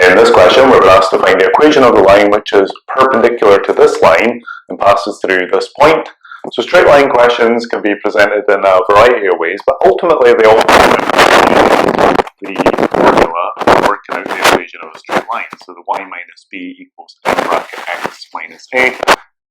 In this question, we're asked to find the equation of the line which is perpendicular to this line and passes through this point. So straight line questions can be presented in a variety of ways, but ultimately they all the formula for working out the equation of a straight line. So the y minus b equals m bracket x minus a.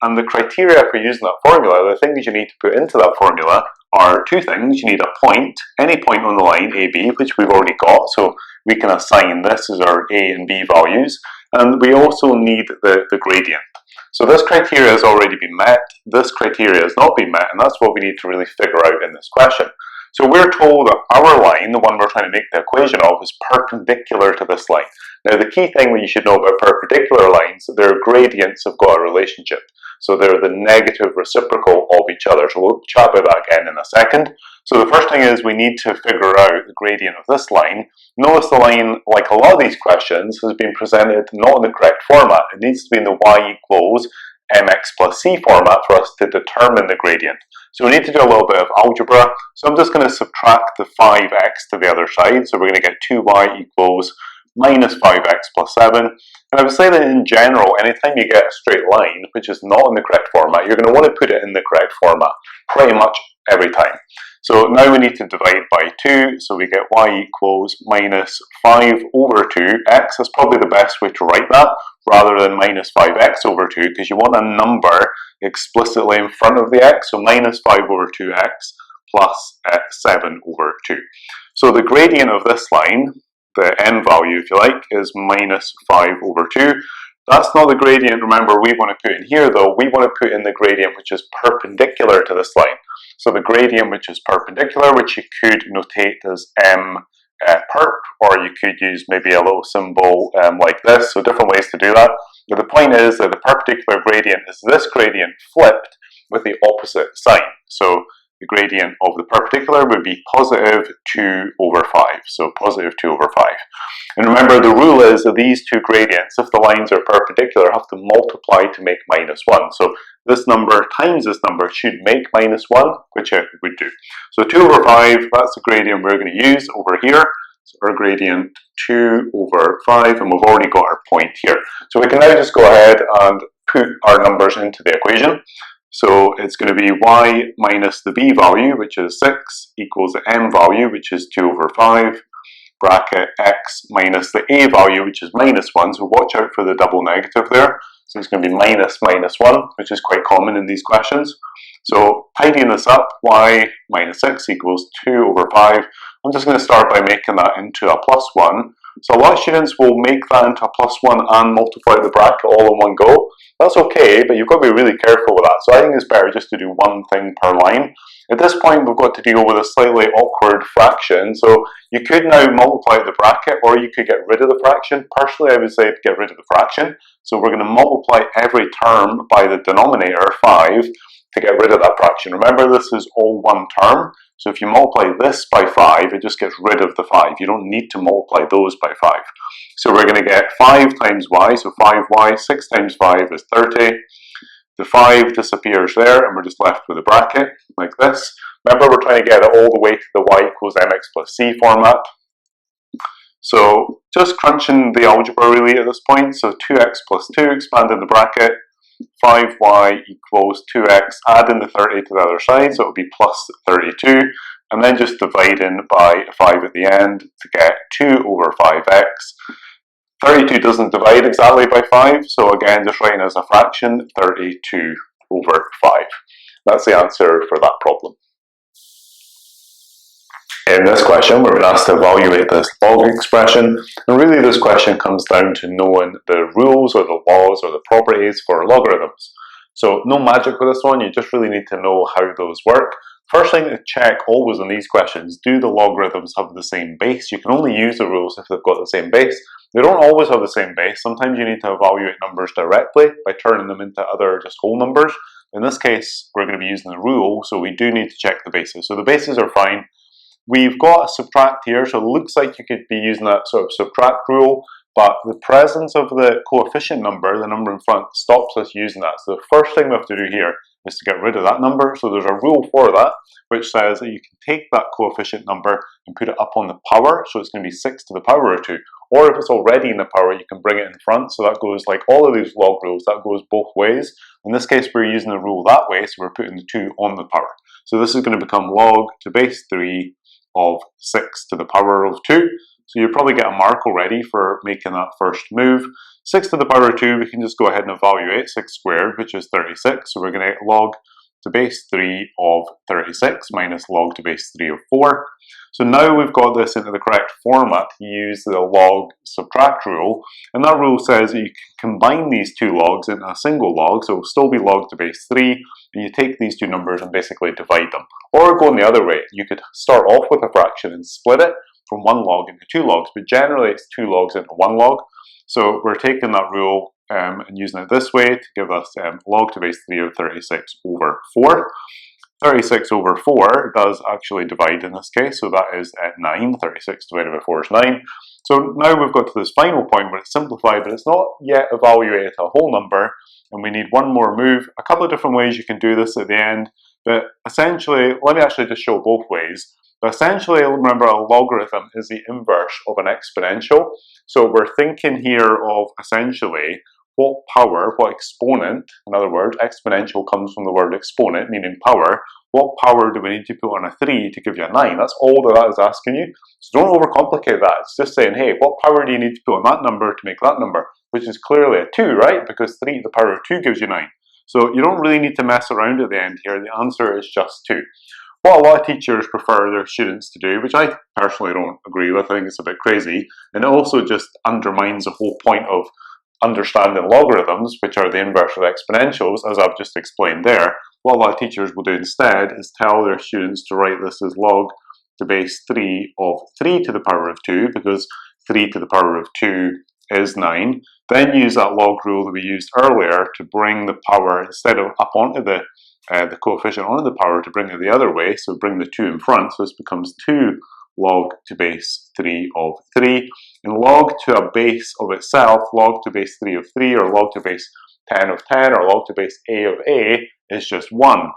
And the criteria for using that formula, the things you need to put into that formula are two things. You need a point, any point on the line AB, which we've already got, so we can assign this as our A and B values, and we also need the gradient. So this criteria has already been met, this criteria has not been met, and that's what we need to really figure out in this question. So we're told that our line, the one we're trying to make the equation of, is perpendicular to this line. Now the key thing that you should know about perpendicular lines, their gradients have got a relationship. So they're the negative reciprocal of each other. So we'll chat about that again in a second. So the first thing is we need to figure out the gradient of this line. Notice the line, like a lot of these questions, has been presented not in the correct format. It needs to be in the y equals mx plus c format for us to determine the gradient. So we need to do a little bit of algebra. So I'm just going to subtract the 5x to the other side. So we're going to get 2y equals minus 5x plus 7. And I would say that in general, anytime you get a straight line, which is not in the correct format, you're going to want to put it in the correct format pretty much every time. So now we need to divide by 2, so we get y equals minus 5 over 2x. That's probably the best way to write that, rather than minus 5x over 2, because you want a number explicitly in front of the x, so minus 5 over 2x plus 7 over 2. So the gradient of this line, the n value if you like, is minus 5 over 2. That's not the gradient, remember, we want to put in here though. We want to put in the gradient which is perpendicular to this line. So the gradient which is perpendicular, which you could notate as m perp, or you could use maybe a little symbol like this, so different ways to do that. But the point is that the perpendicular gradient is this gradient flipped with the opposite sign. So the gradient of the perpendicular would be positive 2 over 5, so positive 2 over 5. And remember, the rule is that these two gradients, if the lines are perpendicular, have to multiply to make minus 1. So this number times this number should make minus 1, which it would do. So 2 over 5, that's the gradient we're going to use over here. So our gradient 2 over 5, and we've already got our point here. So we can now just go ahead and put our numbers into the equation. So it's going to be y minus the b value, which is 6, equals the m value, which is 2 over 5, bracket x minus the a value, which is minus 1. So watch out for the double negative there. So it's going to be minus minus 1, which is quite common in these questions. So tidying this up, y minus 6 equals 2 over 5. I'm just going to start by making that into a plus 1. So a lot of students will make that into a plus 1 and multiply the bracket all in one go. That's okay, but you've got to be really careful with that. So I think it's better just to do one thing per line. At this point, we've got to deal with a slightly awkward fraction. So you could now multiply the bracket, or you could get rid of the fraction. Personally, I would say to get rid of the fraction. So we're going to multiply every term by the denominator, 5, to get rid of that fraction. Remember, this is all one term. So if you multiply this by 5, it just gets rid of the 5. You don't need to multiply those by 5. So we're going to get 5 times y, so 5y, 6 times 5 is 30. The 5 disappears there, and we're just left with a bracket, like this. Remember, we're trying to get it all the way to the y equals mx plus c format. So just crunching the algebra really at this point. So 2x plus 2, expanding the bracket. 5y equals 2x, adding the 30 to the other side, so it will be plus 32, and then just dividing by 5 at the end to get 2 over 5x. 32 doesn't divide exactly by 5, so again, just writing as a fraction, 32 over 5. That's the answer for that problem. In this question, we're asked to evaluate this log expression, and really this question comes down to knowing the rules or the laws or the properties for logarithms. So no magic with this one, you just really need to know how those work. First thing to check always in these questions, do the logarithms have the same base? You can only use the rules if they've got the same base. They don't always have the same base. Sometimes you need to evaluate numbers directly by turning them into other just whole numbers. In this case, we're going to be using the rule, so we do need to check the bases. So the bases are fine. We've got a subtract here, so it looks like you could be using that sort of subtract rule, but the presence of the coefficient number, the number in front, stops us using that. So the first thing we have to do here is to get rid of that number. So there's a rule for that, which says that you can take that coefficient number and put it up on the power, so it's going to be 6 to the power of 2, or if it's already in the power, you can bring it in front. So that goes like all of these log rules, that goes both ways. In this case, we're using the rule that way, so we're putting the 2 on the power. So this is going to become log to base 3 of 6 to the power of 2. So you probably get a mark already for making that first move. 6 to the power of 2, we can just go ahead and evaluate 6 squared, which is 36. So we're going to get log to base 3 of 36 minus log to base 3 of 4. So now we've got this into the correct format to use the log subtract rule. And that rule says that you can combine these 2 logs into a single log, so it will still be log to base 3, and you take these 2 numbers and basically divide them. Or going the other way, you could start off with a fraction and split it from 1 log into 2 logs, but generally it's 2 logs into 1 log. So we're taking that rule and using it this way to give us log to base 3 of 36 over 4. 36 over 4 does actually divide in this case, so that is 9. 36 divided by 4 is 9. So now we've got to this final point where it's simplified, but it's not yet evaluated a whole number, and we need one more move. A couple of different ways you can do this at the end, but essentially, let me actually just show both ways. But essentially, remember, a logarithm is the inverse of an exponential. So we're thinking here of essentially what power, what exponent, in other words, exponential comes from the word exponent, meaning power. What power do we need to put on a 3 to give you a 9? That's all that is asking you. So don't overcomplicate that. It's just saying, hey, what power do you need to put on that number to make that number? Which is clearly a 2, right? Because 3 to the power of 2 gives you 9. So you don't really need to mess around at the end here. The answer is just 2. What a lot of teachers prefer their students to do, which I personally don't agree with, I think it's a bit crazy, and it also just undermines the whole point of understanding logarithms, which are the inverse of exponentials, as I've just explained there. What a lot of teachers will do instead is tell their students to write this as log to base 3 of 3 to the power of 2, because 3 to the power of 2 is 9. Then use that log rule that we used earlier to bring the power, instead of up onto the coefficient onto the power, to bring it the other way, so bring the 2 in front, so this becomes 2 log to base 3 of 3, and log to a base of itself, log to base 3 of 3, or log to base 10 of 10, or log to base a of a is just 1.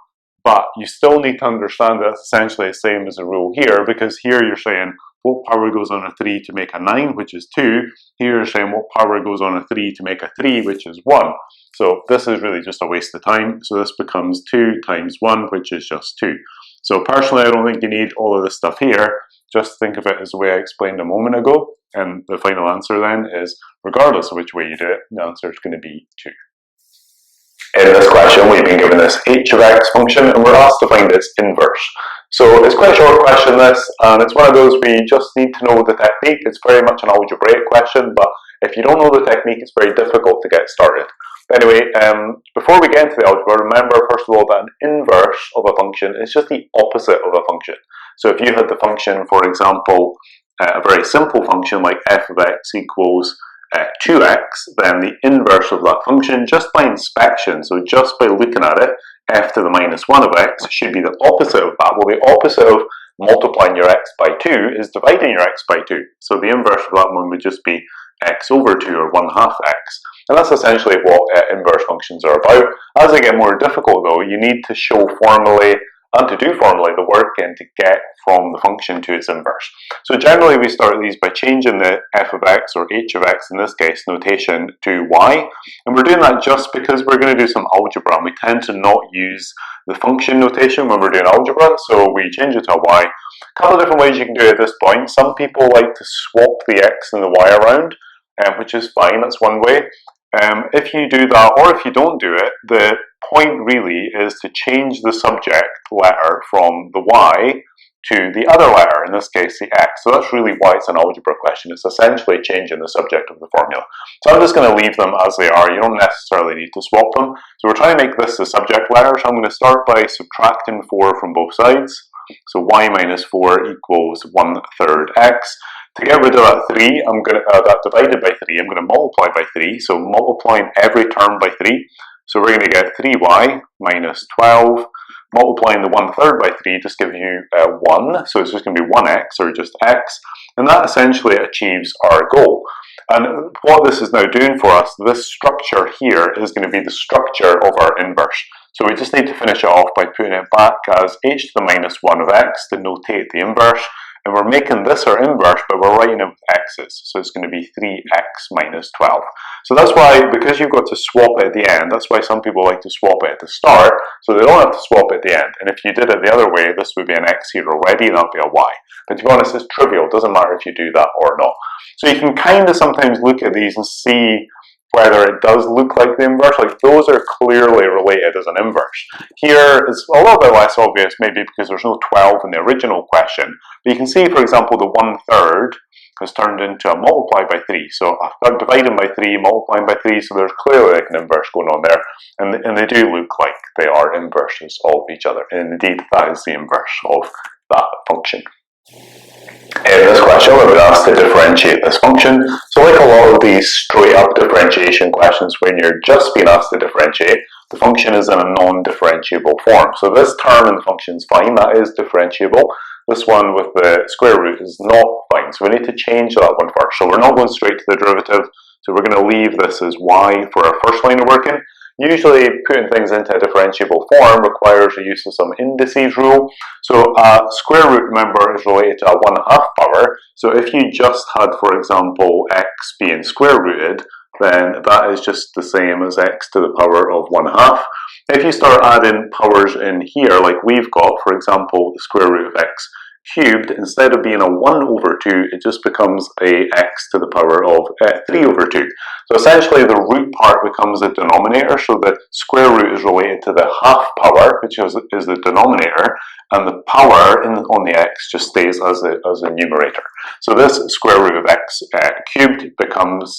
But you still need to understand that it's essentially the same as the rule here, because here you're saying what power goes on a 3 to make a 9, which is 2. Here you're saying what power goes on a 3 to make a 3, which is 1. So this is really just a waste of time. So this becomes 2 times 1, which is just 2. So personally, I don't think you need all of this stuff here. Just think of it as the way I explained a moment ago. And the final answer then is, regardless of which way you do it, the answer is going to be 2. In this question, we've been given this h of x function, and we're asked to find its inverse. So it's quite a short question, this, and it's one of those where you just need to know the technique. It's very much an algebraic question, but if you don't know the technique, it's very difficult to get started. Anyway, before we get into the algebra, remember, first of all, that an inverse of a function is just the opposite of a function. So if you had the function, for example, a very simple function like f of x equals 2x, then the inverse of that function, just by inspection, so just by looking at it, f to the minus 1 of x should be the opposite of that. Well, the opposite of multiplying your x by 2 is dividing your x by 2. So the inverse of that one would just be x over 2, or 1/2 x. And that's essentially what inverse functions are about. As they get more difficult though, you need to show formally and to do formally the work and to get from the function to its inverse. So generally we start these by changing the f of x, or h of x in this case, notation to y. And we're doing that just because we're going to do some algebra, and we tend to not use the function notation when we're doing algebra, so we change it to a y. A couple of different ways you can do it at this point. Some people like to swap the x and the y around, which is fine, that's one way. If you do that, or if you don't do it, the point really is to change the subject letter from the y to the other letter, in this case the x. So that's really why it's an algebra question. It's essentially changing the subject of the formula. So I'm just going to leave them as they are. You don't necessarily need to swap them. So we're trying to make this the subject letter, so I'm going to start by subtracting 4 from both sides. So y minus 4 equals 1/3 x. To get rid of that 3, I'm going to that divided by 3, I'm going to multiply by 3. So multiplying every term by 3. So we're going to get 3y minus 12. Multiplying the 1/3 by 3 just gives you 1. So it's just going to be 1x, or just x. And that essentially achieves our goal. And what this is now doing for us, this structure here is going to be the structure of our inverse. So we just need to finish it off by putting it back as h to the minus 1 of x to notate the inverse. and we're making this our inverse, but we're writing it with x's, so it's going to be 3x minus 12. So that's why, because you've got to swap it at the end, that's why some people like to swap it at the start, so they don't have to swap it at the end. And if you did it the other way, this would be an x here already, and that would be a y. But to be honest, it's trivial, it doesn't matter if you do that or not. So you can kind of sometimes look at these and see whether it does look like the inverse, like those are clearly related as an inverse. Here it's a little bit less obvious, maybe because there's no 12 in the original question, but you can see, for example, the 1/3 has turned into a multiply by 3. So I've divided by 3, multiplying by 3, so there's clearly like an inverse going on there, and they do look like they are inverses of each other, and indeed that is the inverse of that function. In this question, we've been asked to differentiate this function. So like a lot of these straight up differentiation questions, when you're just being asked to differentiate, the function is in a non-differentiable form. So this term in the function is fine, that is differentiable. This one with the square root is not fine, so we need to change that one first. So we're not going straight to the derivative, so we're going to leave this as y for our first line of working. Usually putting things into a differentiable form requires the use of some indices rule. So square root, remember, is related to a 1/2 power. So if you just had, for example, x being square rooted, then that is just the same as x to the power of 1/2. If you start adding powers in here, like we've got, for example, the square root of x cubed, instead of being a 1/2, it just becomes a x to the power of 3/2. So essentially the root part becomes the denominator, so the square root is related to the 1/2 power, which is the denominator, and the power on the x just stays as a numerator. So this square root of x cubed becomes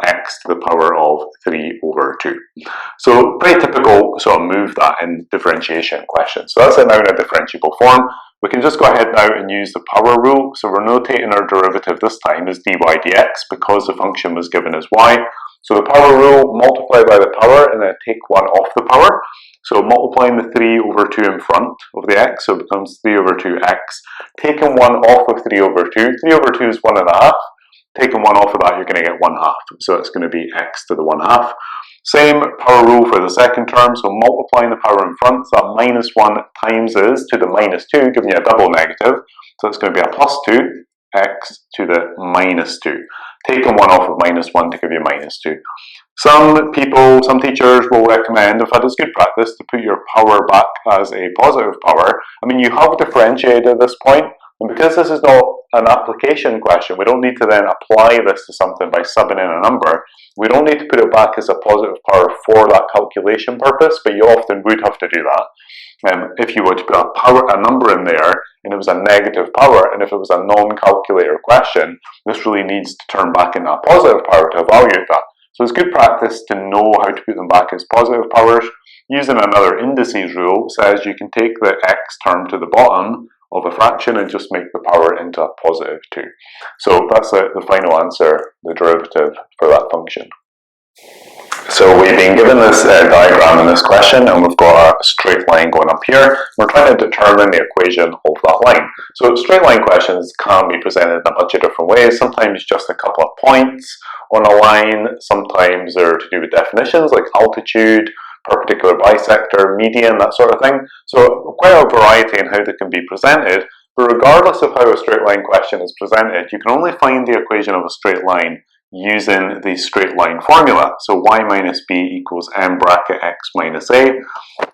x to the power of 3/2. So pretty typical sort of move that in differentiation questions. So that's it now in a differentiable form. We can just go ahead now and use the power rule. So we're notating our derivative this time as dy dx because the function was given as y. So the power rule, multiply by the power and then take 1 off the power. So multiplying the 3/2 in front of the x, so it becomes 3/2x. Taking 1 off of 3/2, 3/2 is 1/2. Taking 1 off of that, you're going to get 1/2. So it's going to be x to the 1/2. Same power rule for the second term, so multiplying the power in front, so that -1 times is to the -2, giving you a double negative. So it's going to be a +2, x to the -2. Taking 1 off of -1 to give you -2. Some people, some teachers will recommend, in fact it's good practice, to put your power back as a positive power. I mean, you have differentiated at this point, and because this is not an application question, we don't need to then apply this to something by subbing in a number. We don't need to put it back as a positive power for that calculation purpose, but you often would have to do that. If you were to put a number in there and it was a negative power, and if it was a non-calculator question, this really needs to turn back into a positive power to evaluate that. So it's good practice to know how to put them back as positive powers. Using another indices rule says you can take the x term to the bottom of a fraction and just make the power into a +2. So that's the final answer, the derivative for that function. So we've been given this diagram in this question, and we've got a straight line going up here. We're trying to determine the equation of that line. So straight line questions can be presented in a bunch of different ways. Sometimes just a couple of points on a line. Sometimes they're to do with definitions like altitude, perpendicular bisector, median, that sort of thing. So quite a variety in how they can be presented. But regardless of how a straight line question is presented, you can only find the equation of a straight line using the straight line formula. So y minus b equals m bracket x minus a.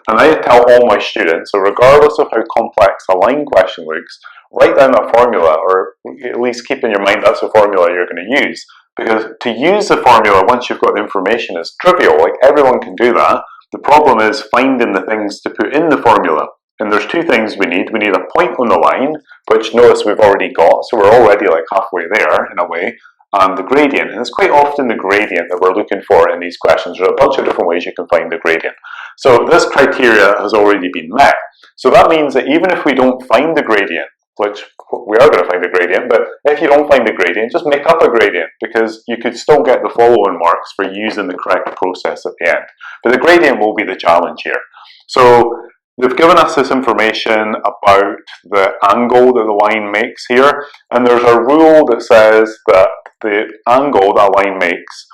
And I tell all my students, so regardless of how complex a line question looks, write down that formula, or at least keep in your mind that's the formula you're going to use. Because to use the formula once you've got the information is trivial, like everyone can do that. The problem is finding the things to put in the formula. And there's two things we need. We need a point on the line, which notice we've already got, so we're already like halfway there in a way, and the gradient. And it's quite often the gradient that we're looking for in these questions. There are a bunch of different ways you can find the gradient. So this criteria has already been met. So that means that even if we don't find the gradient, which we are going to find the gradient, but if you don't find the gradient, just make up a gradient, because you could still get the following marks for using the correct process at the end. But the gradient will be the challenge here. So they've given us this information about the angle that the line makes here, and there's a rule that says that the angle that line makes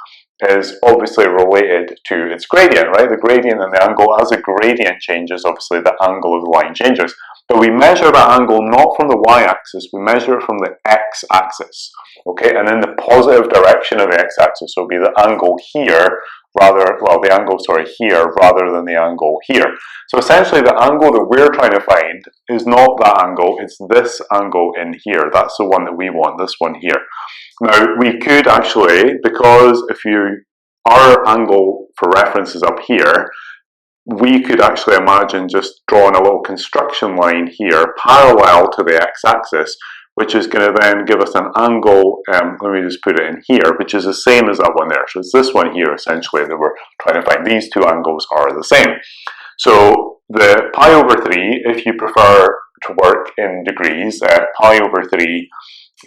is obviously related to its gradient, right? The gradient and the angle, as the gradient changes, obviously the angle of the line changes. but we measure that angle not from the y-axis, we measure it from the x-axis, okay, and in the positive direction of the x-axis, so it'll be the angle here, here rather than the angle here. So essentially the angle that we're trying to find is not that angle, it's this angle in here. That's the one that we want, this one here. Now we could actually, because our angle for reference is up here, we could actually imagine just drawing a little construction line here parallel to the x-axis, which is going to then give us an angle, let me just put it in here, which is the same as that one there. So it's this one here essentially that we're trying to find. These two angles are the same. So the pi over 3, if you prefer to work in degrees, pi over 3,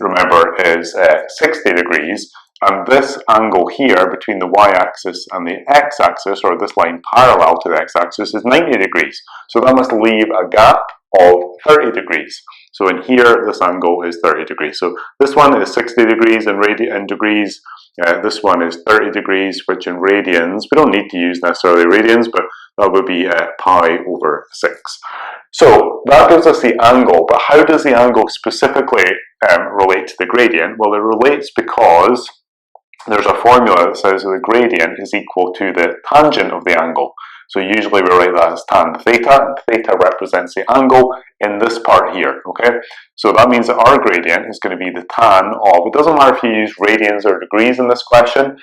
remember, is 60 degrees. And this angle here between the y-axis and the x-axis, or this line parallel to the x-axis, is 90 degrees. So that must leave a gap of 30 degrees. So in here, this angle is 30 degrees. So this one is 60 degrees in degrees. This one is 30 degrees, which in radians, we don't need to use necessarily radians, but that would be pi over 6. So that gives us the angle, but how does the angle specifically relate to the gradient? Well, it relates because there's a formula that says the gradient is equal to the tangent of the angle. So usually we write that as tan theta, and theta represents the angle in this part here, okay? So that means that our gradient is going to be the tan of, it doesn't matter if you use radians or degrees in this question,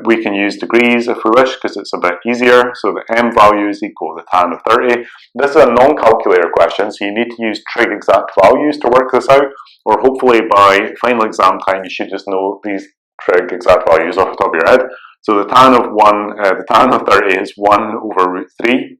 we can use degrees if we wish because it's a bit easier. So the m value is equal to the tan of 30. This is a non-calculator question, so you need to use trig exact values to work this out, or hopefully by final exam time you should just know these trig exact values off the top of your head. So the tan of 30 is 1 over root 3,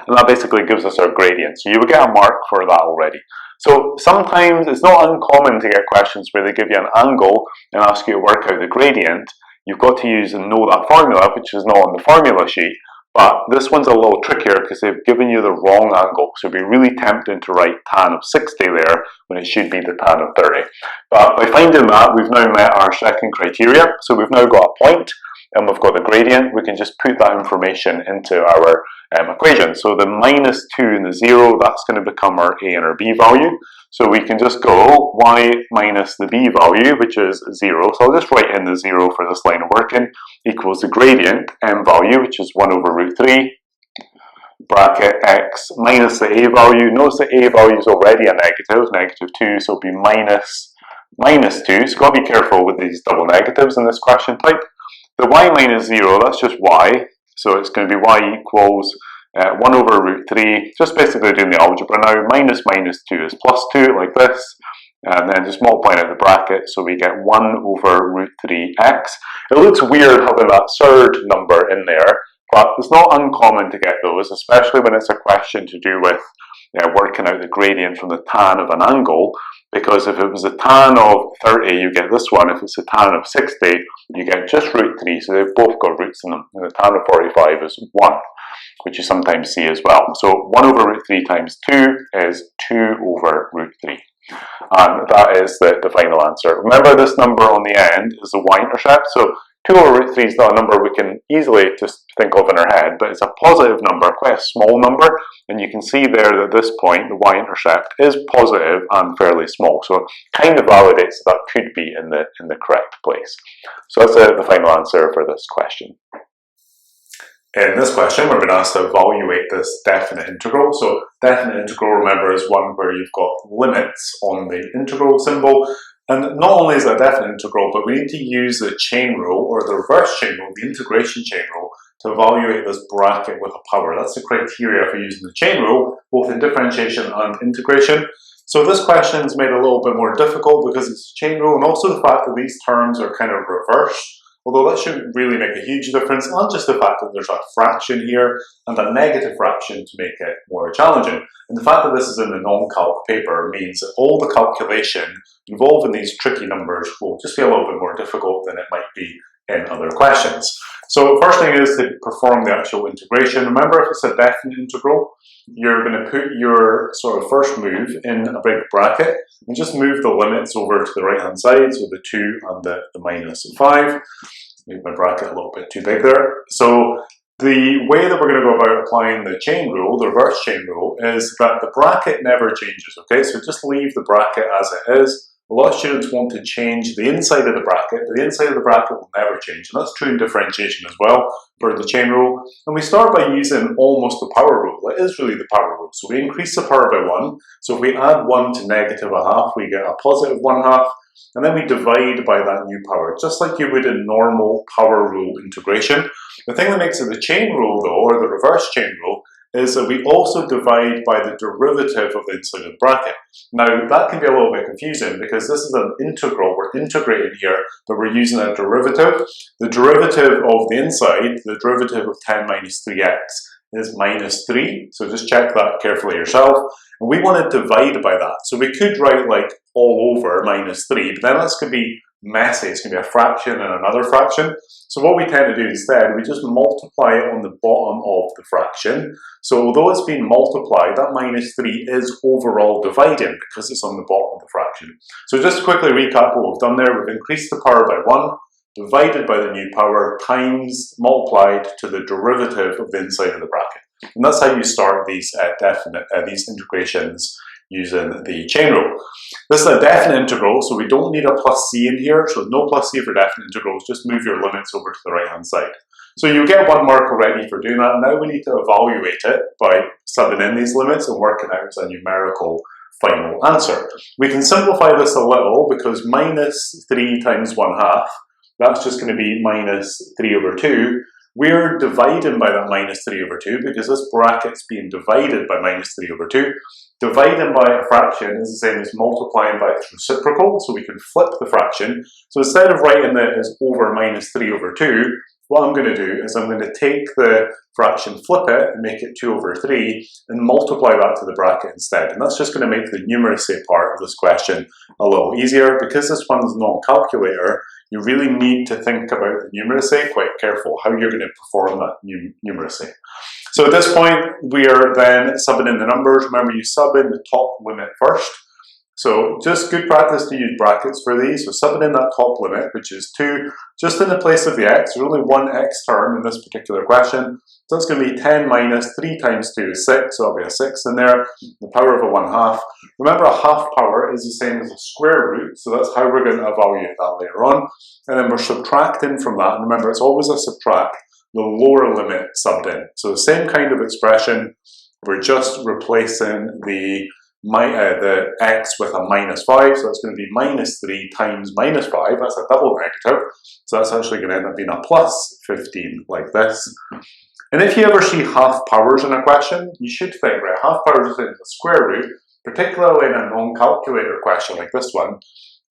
and that basically gives us our gradient. So you would get a mark for that already. So sometimes it's not uncommon to get questions where they give you an angle and ask you to work out the gradient. You've got to use and know that formula, which is not on the formula sheet. But this one's a little trickier because they've given you the wrong angle. So it'd be really tempting to write tan of 60 there when it should be the tan of 30. But by finding that, we've now met our second criteria. So we've now got a point and we've got the gradient. We can just put that information into our equation. So the minus 2 and the 0, that's going to become our a and our b value. So we can just go y minus the b value, which is 0. So I'll just write in the 0 for this line of working, equals the gradient m value, which is 1 over root 3, bracket x minus the a value. Notice the a value is already a negative 2, so it'll be minus 2. So you've got to be careful with these double negatives in this question type. The y minus 0, that's just y. So it's going to be y equals 1 over root 3, just basically doing the algebra now. Minus 2 is plus 2, like this. And then just multiplying out the bracket, so we get 1 over root 3x. It looks weird having that third number in there, but it's not uncommon to get those, especially when it's a question to do with working out the gradient from the tan of an angle, because if it was a tan of 30, you get this one. If it's a tan of 60, you get just root 3, so they've both got roots in them. And the tan of 45 is 1, which you sometimes see as well. So 1 over root 3 times 2 is 2 over root 3. And that is the final answer. Remember, this number on the end is the y-intercept. So 2 over root 3 is not a number we can easily just think of in our head, but it's a positive number, quite a small number. And you can see there that at this point, the y-intercept is positive and fairly small. So it kind of validates that could be in the correct place. So that's the final answer for this question. In this question, we're going to ask to evaluate this definite integral. So definite integral, remember, is one where you've got limits on the integral symbol. And not only is it a definite integral, but we need to use the chain rule, or the reverse chain rule, the integration chain rule, to evaluate this bracket with a power. That's the criteria for using the chain rule, both in differentiation and integration. So this question is made a little bit more difficult because it's a chain rule, and also the fact that these terms are kind of reversed. Although that shouldn't really make a huge difference, and just the fact that there's a fraction here and a negative fraction to make it more challenging. And the fact that this is in the non-calc paper means that all the calculation involved in these tricky numbers will just be a little bit more difficult than it might be in other questions. So first thing is to perform the actual integration. Remember, if it's a definite integral, you're going to put your sort of first move in a big bracket and just move the limits over to the right hand side, so the 2 and the minus 5. Made my bracket a little bit too big there. So the way that we're going to go about applying the chain rule, the reverse chain rule, is that the bracket never changes, okay? So just leave the bracket as it is. A lot of students want to change the inside of the bracket, but the inside of the bracket will never change. And that's true in differentiation as well for the chain rule. And we start by using almost the power rule. It is really the power rule. So we increase the power by 1. So if we add 1 to negative a half, we get a positive 1/2. And then we divide by that new power, just like you would in normal power rule integration. The thing that makes it the chain rule, though, or the reverse chain rule, is that we also divide by the derivative of the inside of the bracket. Now, that can be a little bit confusing because this is an integral. We're integrating here, but we're using a derivative. The derivative of the inside, the derivative of 10 minus 3x, is minus 3. So just check that carefully yourself. And we want to divide by that. So we could write like all over minus 3, but then that's going to be messy. It's going to be a fraction and another fraction. So what we tend to do instead, we just multiply it on the bottom of the fraction. So although it's been multiplied, that minus 3 is overall dividing because it's on the bottom of the fraction. So just to quickly recap what we've done there, we've increased the power by 1, divided by the new power, times multiplied to the derivative of the inside of the bracket. And that's how you start these these integrations using the chain rule. This is a definite integral, so we don't need a plus c in here, so no plus c for definite integrals, just move your limits over to the right hand side. So you get 1 mark already for doing that. Now we need to evaluate it by subbing in these limits and working out as a numerical final answer. We can simplify this a little because minus 3 times 1/2, that's just going to be minus 3 over 2. We're dividing by that minus 3 over 2 because this bracket's being divided by minus 3 over 2. Dividing by a fraction is the same as multiplying by its reciprocal, so we can flip the fraction. So instead of writing it as over minus 3 over 2, what I'm going to do is I'm going to take the fraction, flip it, and make it 2 over 3, and multiply that to the bracket instead. And that's just going to make the numeracy part of this question a little easier. Because this one's non-calculator, you really need to think about the numeracy, quite careful how you're going to perform that numeracy. So at this point, we are then subbing in the numbers. Remember, you sub in the top limit first. So just good practice to use brackets for these. So subbing in that top limit, which is 2, just in the place of the x. There's only one x term in this particular question. So it's going to be 10 minus 3 times 2 is 6, so there'll be a 6 in there, the power of a 1/2. Remember, a half power is the same as a square root, so that's how we're going to evaluate that later on. And then we're subtracting from that, and remember, it's always a subtract, the lower limit subbed in. So the same kind of expression, we're just replacing the x with a minus 5, so that's going to be minus 3 times minus 5, that's a double negative, so that's actually going to end up being a plus 15, like this. And if you ever see half powers in a question, you should think, right, half powers is in the square root, particularly in a non-calculator question like this one,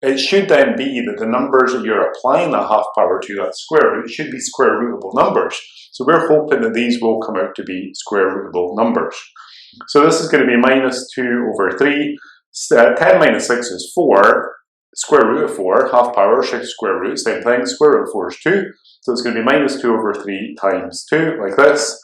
it should then be that the numbers that you're applying that half power to, that square root, should be square rootable numbers. So we're hoping that these will come out to be square rootable numbers. So this is going to be minus 2 over 3. 10 minus 6 is 4. Square root of 4, half power, square root, same thing. Square root of 4 is 2. So it's going to be minus 2 over 3 times 2, like this.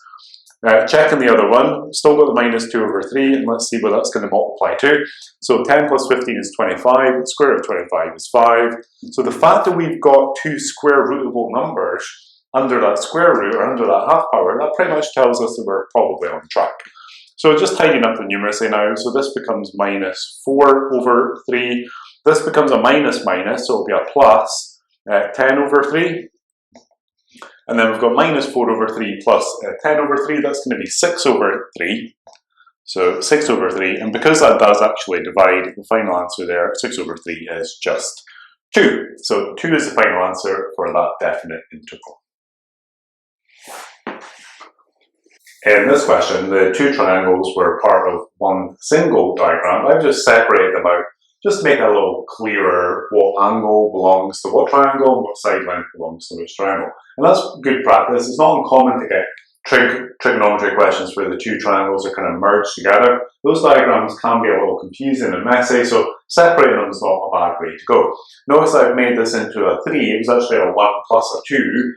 Checking the other one, still got the minus 2 over 3, and let's see what that's going to multiply to. So 10 plus 15 is 25, square root of 25 is 5. So the fact that we've got 2 square rootable numbers under that square root, or under that half power, that pretty much tells us that we're probably on track. So just tidying up the numeracy now, so this becomes minus 4 over 3. This becomes a minus minus, so it'll be a plus 10 over 3. And then we've got minus 4 over 3 plus 10 over 3, that's going to be 6 over 3. So 6 over 3, and because that does actually divide, the final answer there, 6 over 3 is just 2. So 2 is the final answer for that definite integral. In this question, the two triangles were part of one single diagram. I've just separated them out just to make it a little clearer what angle belongs to what triangle and what side length belongs to which triangle. And that's good practice. It's not uncommon to get trigonometry questions where the two triangles are kind of merged together. Those diagrams can be a little confusing and messy, so separating them is not a bad way to go. Notice I've made this into a 3. It was actually a 1 plus a 2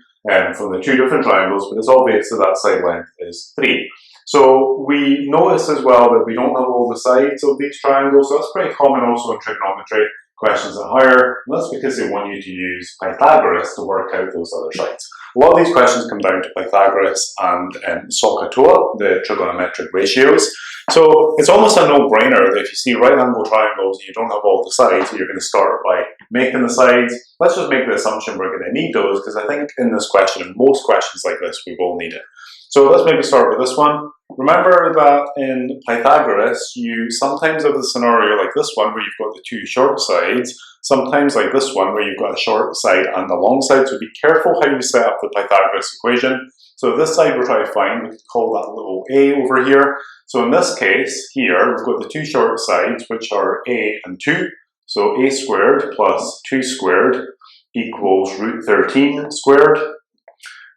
from the two different triangles, but it's obvious that that side length is 3. So we notice as well that we don't know all the sides of these triangles, so that's pretty common also in trigonometry. questions are higher, and that's because they want you to use Pythagoras to work out those other sides. A lot of these questions come down to Pythagoras and SOHCAHTOA, the trigonometric ratios. So it's almost a no-brainer that if you see right-angle triangles and you don't have all the sides, you're going to start by making the sides. Let's just make the assumption we're going to need those, because I think in this question, and most questions like this, we will need it. So let's maybe start with this one. Remember that in Pythagoras, you sometimes have the scenario like this one where you've got the two short sides, sometimes like this one where you've got a short side and a long side, so be careful how you set up the Pythagoras equation. So this side we're trying to find, we could call that little a over here. So in this case here, we've got the two short sides, which are a and 2. So a squared plus 2 squared equals root 13 squared.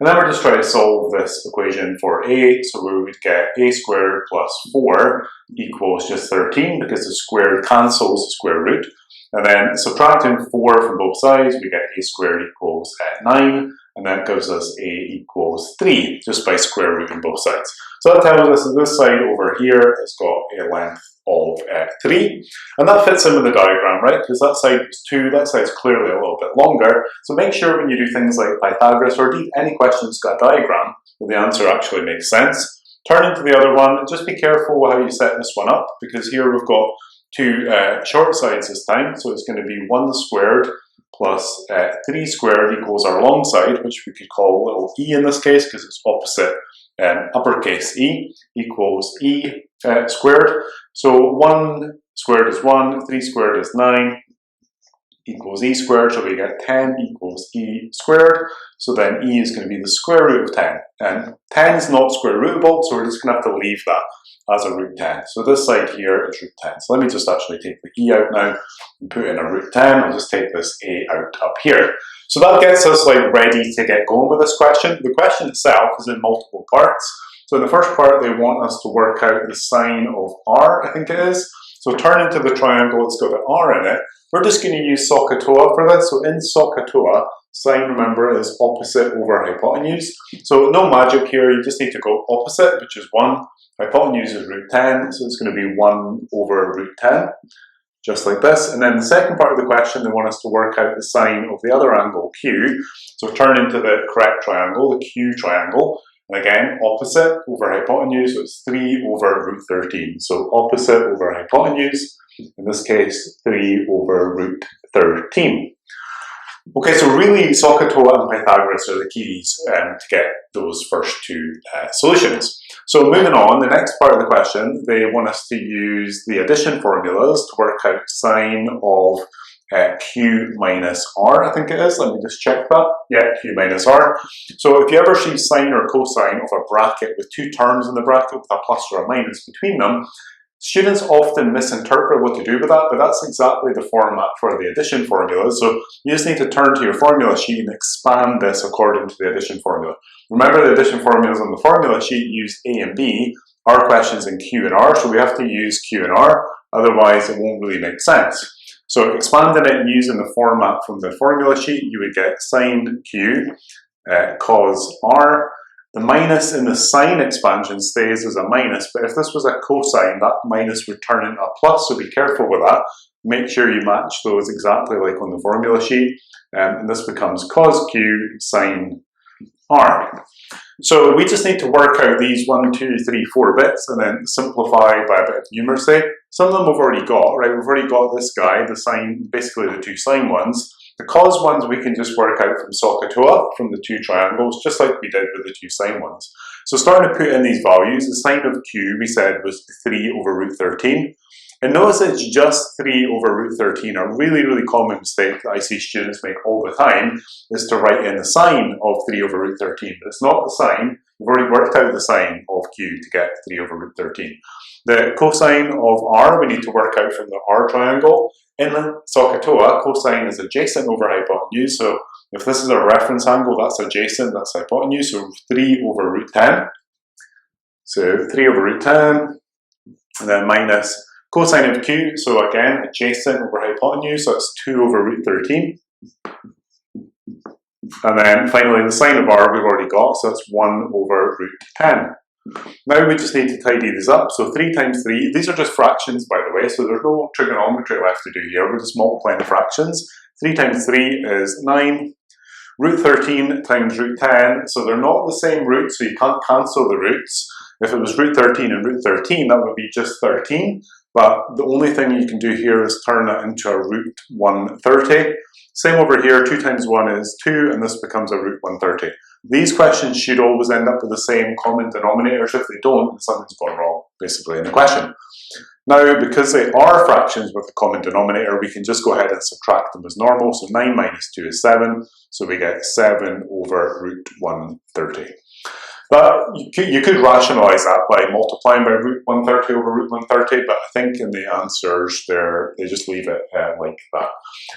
And then we're just trying to solve this equation for a, so we would get a squared plus 4 equals just 13, because the squared cancels the square root. And then subtracting 4 from both sides, we get a squared equals 9, and that gives us a equals 3, just by square rooting both sides. So that tells us that this side over here has got a length of 3, and that fits in with the diagram, right? Because that side is 2, that side's clearly a little bit longer. So make sure when you do things like Pythagoras, or indeed any question that's got a diagram, that the answer actually makes sense. Turning to the other one, just be careful how you set this one up, because here we've got two short sides this time, so it's going to be 1 squared plus 3 squared equals our long side, which we could call little e in this case, because it's opposite uppercase e, equals e squared. So 1 squared is 1, 3 squared is 9, equals e squared, so we get 10 equals e squared. So then e is going to be the square root of 10. And 10 is not square rootable, so we're just going to have to leave that as a root 10. So this side here is root 10. So let me just actually take the e out now and put in a root 10. I'll just take this a out up here. So that gets us like ready to get going with this question. The question itself is in multiple parts. So in the first part, they want us to work out the sine of r, I think it is. So turn into the triangle that's got an r in it. We're just going to use SOHCAHTOA for this. So in SOHCAHTOA, sine, remember, is opposite over hypotenuse. So no magic here, you just need to go opposite, which is 1. Hypotenuse is root 10, so it's going to be 1 over root 10, just like this. And then the second part of the question, they want us to work out the sine of the other angle, q. So turn into the correct triangle, the q triangle. And again, opposite over hypotenuse, so it's 3 over root 13. So opposite over hypotenuse, in this case, 3 over root 13. Okay, so really SOHCAHTOA and Pythagoras are the keys to get those first two solutions. So moving on, the next part of the question, they want us to use the addition formulas to work out sine of q minus r, I think it is. Let me just check that. Yeah, q minus r. So if you ever see sine or cosine of a bracket with two terms in the bracket with a plus or a minus between them, students often misinterpret what to do with that, but that's exactly the format for the addition formulas. So you just need to turn to your formula sheet and expand this according to the addition formula. Remember, the addition formulas on the formula sheet use a and b. Our question's in q and r, so we have to use q and r, otherwise it won't really make sense. So expanding it using the format from the formula sheet, you would get sine q cos r. The minus in the sine expansion stays as a minus, but if this was a cosine, that minus would turn into a plus, so be careful with that. Make sure you match those exactly like on the formula sheet, and this becomes cos q sine r. So we just need to work out these 1, 2, 3, 4 bits and then simplify by a bit of numeracy. Some of them we've already got, right? We've already got this guy, the sine, basically the two sine ones. The cos ones we can just work out from SOHCAHTOA, from the two triangles, just like we did with the two sine ones. So starting to put in these values, the sine of q we said was 3 over root 13. And notice it's just 3 over root 13. A really, really common mistake that I see students make all the time is to write in the sine of 3 over root 13. But it's not the sine. We've already worked out the sine of q to get 3 over root 13. The cosine of r we need to work out from the r triangle. In SOHCAHTOA, cosine is adjacent over hypotenuse. So if this is a reference angle, that's adjacent, that's hypotenuse. So 3 over root 10. So 3 over root 10, and then minus cosine of q, so again, adjacent over hypotenuse, so that's 2 over root 13. And then finally, the sine of r we've already got, so that's 1 over root 10. Now we just need to tidy these up. So 3 times 3, these are just fractions by the way, so there's no trigonometry left to do here. We're just multiplying the fractions. 3 times 3 is 9. Root 13 times root 10, so they're not the same root, so you can't cancel the roots. If it was root 13 and root 13, that would be just 13, but the only thing you can do here is turn that into a root 130. Same over here, 2 times 1 is 2, and this becomes a root 130. These questions should always end up with the same common denominators. If they don't, something's gone wrong, basically, in the question. Now, because they are fractions with a common denominator, we can just go ahead and subtract them as normal. So 9 minus 2 is 7, so we get 7 over root 130. But you could rationalise that by multiplying by root 130 over root 130, but I think in the answers they just leave it like that.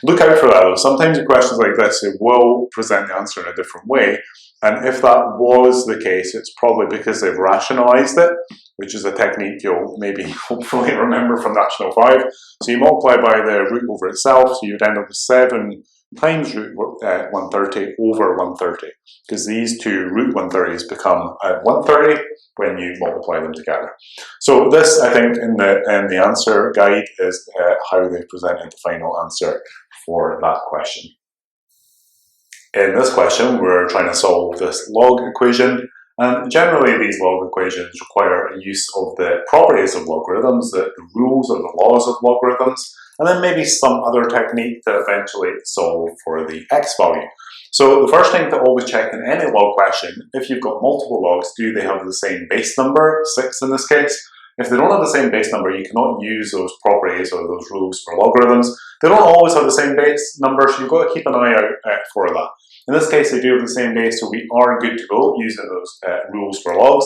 Look out for that though. Sometimes in questions like this, it will present the answer in a different way. And if that was the case, it's probably because they've rationalised it, which is a technique you'll maybe hopefully remember from National 5. So you multiply by the root over itself, so you'd end up with 7 times root 130 over 130, because these two root 130s become 130 when you multiply them together. So this, I think, in the answer guide is how they presented the final answer for that question. In this question, we're trying to solve this log equation, and generally these log equations require a use of the properties of logarithms, the rules or the laws of logarithms, and then maybe some other technique to eventually solve for the x value. So the first thing to always check in any log question, if you've got multiple logs, do they have the same base number, 6 in this case? If they don't have the same base number, you cannot use those properties or those rules for logarithms. They don't always have the same base number, so you've got to keep an eye out for that. In this case, they do have the same base, so we are good to go using those rules for logs.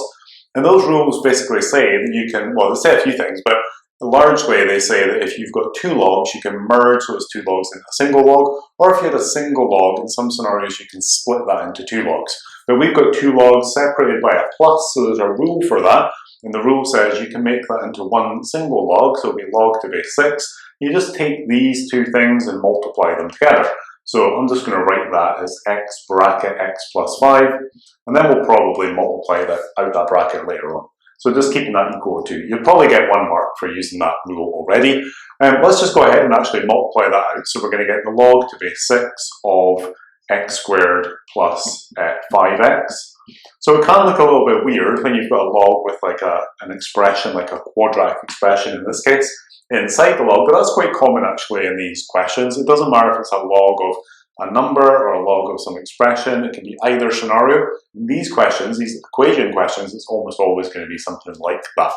And those rules basically say that you can, well, they say a few things, but largely they say that if you've got 2 logs, you can merge those 2 logs into a single log, or if you had a single log, in some scenarios you can split that into 2 logs. But we've got 2 logs separated by a plus, so there's a rule for that, and the rule says you can make that into one single log, so it'll be log to base 6. You just take these 2 things and multiply them together. So I'm just going to write that as x bracket x plus 5, and then we'll probably multiply that out that bracket later on. So just keeping that equal to 2. You'll probably get 1 mark for using that rule already. Let's just go ahead and actually multiply that out. So we're going to get the log to base 6 of x squared plus 5x. So it can look a little bit weird when you've got a log with like an expression, like a quadratic expression in this case, inside the log, but that's quite common actually in these questions. It doesn't matter if it's a log of a number or a log of some expression. It can be either scenario. In these questions, these equation questions, it's almost always going to be something like that.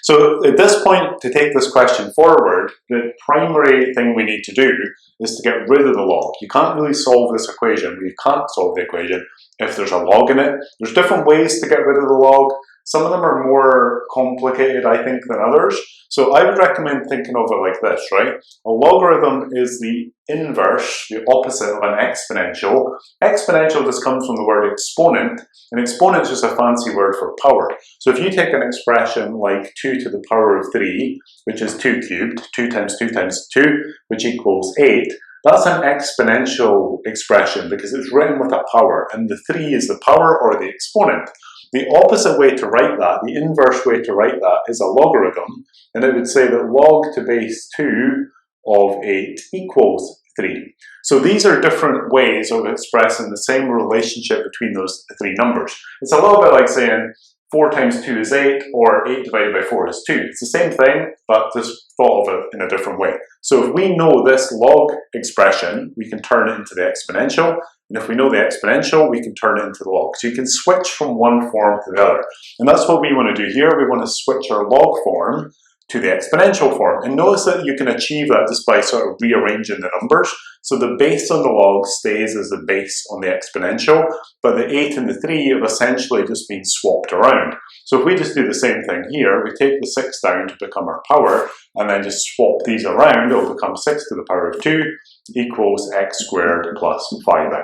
So at this point, to take this question forward, the primary thing we need to do is to get rid of the log. You can't really solve this equation. You can't solve the equation if there's a log in it. There's different ways to get rid of the log. Some of them are more complicated, I think, than others. So I would recommend thinking of it like this, right? A logarithm is the inverse, the opposite of an exponential. Exponential just comes from the word exponent, and exponent is just a fancy word for power. So if you take an expression like 2 to the power of 3, which is 2 cubed, 2 times 2 times 2, which equals 8, that's an exponential expression because it's written with a power, and the 3 is the power or the exponent. The opposite way to write that, the inverse way to write that, is a logarithm, and it would say that log to base 2 of 8 equals 3. So these are different ways of expressing the same relationship between those 3 numbers. It's a little bit like saying 4 times 2 is 8, or 8 divided by 4 is 2. It's the same thing, but just thought of it in a different way. So if we know this log expression, we can turn it into the exponential, and if we know the exponential, we can turn it into the log. So you can switch from one form to the other. And that's what we want to do here. We want to switch our log form to the exponential form. And notice that you can achieve that just by sort of rearranging the numbers. So the base on the log stays as the base on the exponential, but the 8 and the 3 have essentially just been swapped around. So if we just do the same thing here, we take the 6 down to become our power, and then just swap these around, it'll become 6 to the power of 2 equals x squared plus 5x.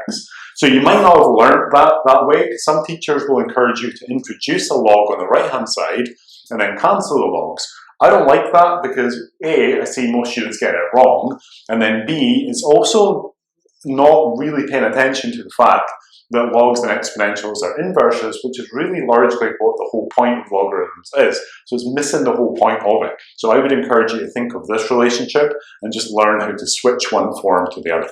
So you might not have learned that way. Some teachers will encourage you to introduce a log on the right-hand side and then cancel the logs. I don't like that because A, I see most students get it wrong, and then B, it's also not really paying attention to the fact that logs and exponentials are inverses, which is really largely what the whole point of logarithms is. So it's missing the whole point of it. So I would encourage you to think of this relationship and just learn how to switch one form to the other.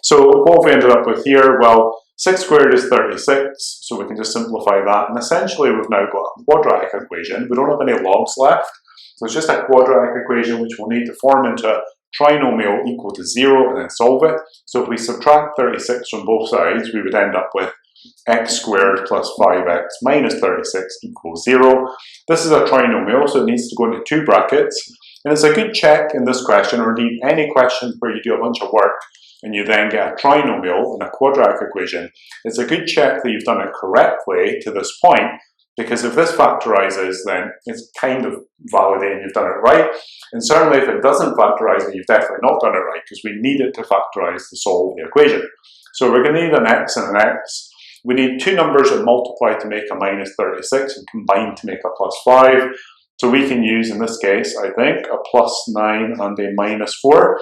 So what have we ended up with here? Well, 6 squared is 36, so we can just simplify that. And essentially we've now got a quadratic equation. We don't have any logs left. So it's just a quadratic equation which we'll need to form into a trinomial equal to 0 and then solve it. So if we subtract 36 from both sides, we would end up with x squared plus 5x minus 36 equals 0. This is a trinomial, so it needs to go into 2 brackets. And it's a good check in this question, or indeed any question where you do a bunch of work and you then get a trinomial in a quadratic equation. It's a good check that you've done it correctly to this point, because if this factorizes, then it's kind of validating you've done it right. And certainly if it doesn't factorize, then you've definitely not done it right, because we need it to factorize to solve the equation. So we're going to need an x and an x. We need 2 numbers that multiply to make a minus 36 and combine to make a plus 5. So we can use, in this case, I think, a plus 9 and a minus 4.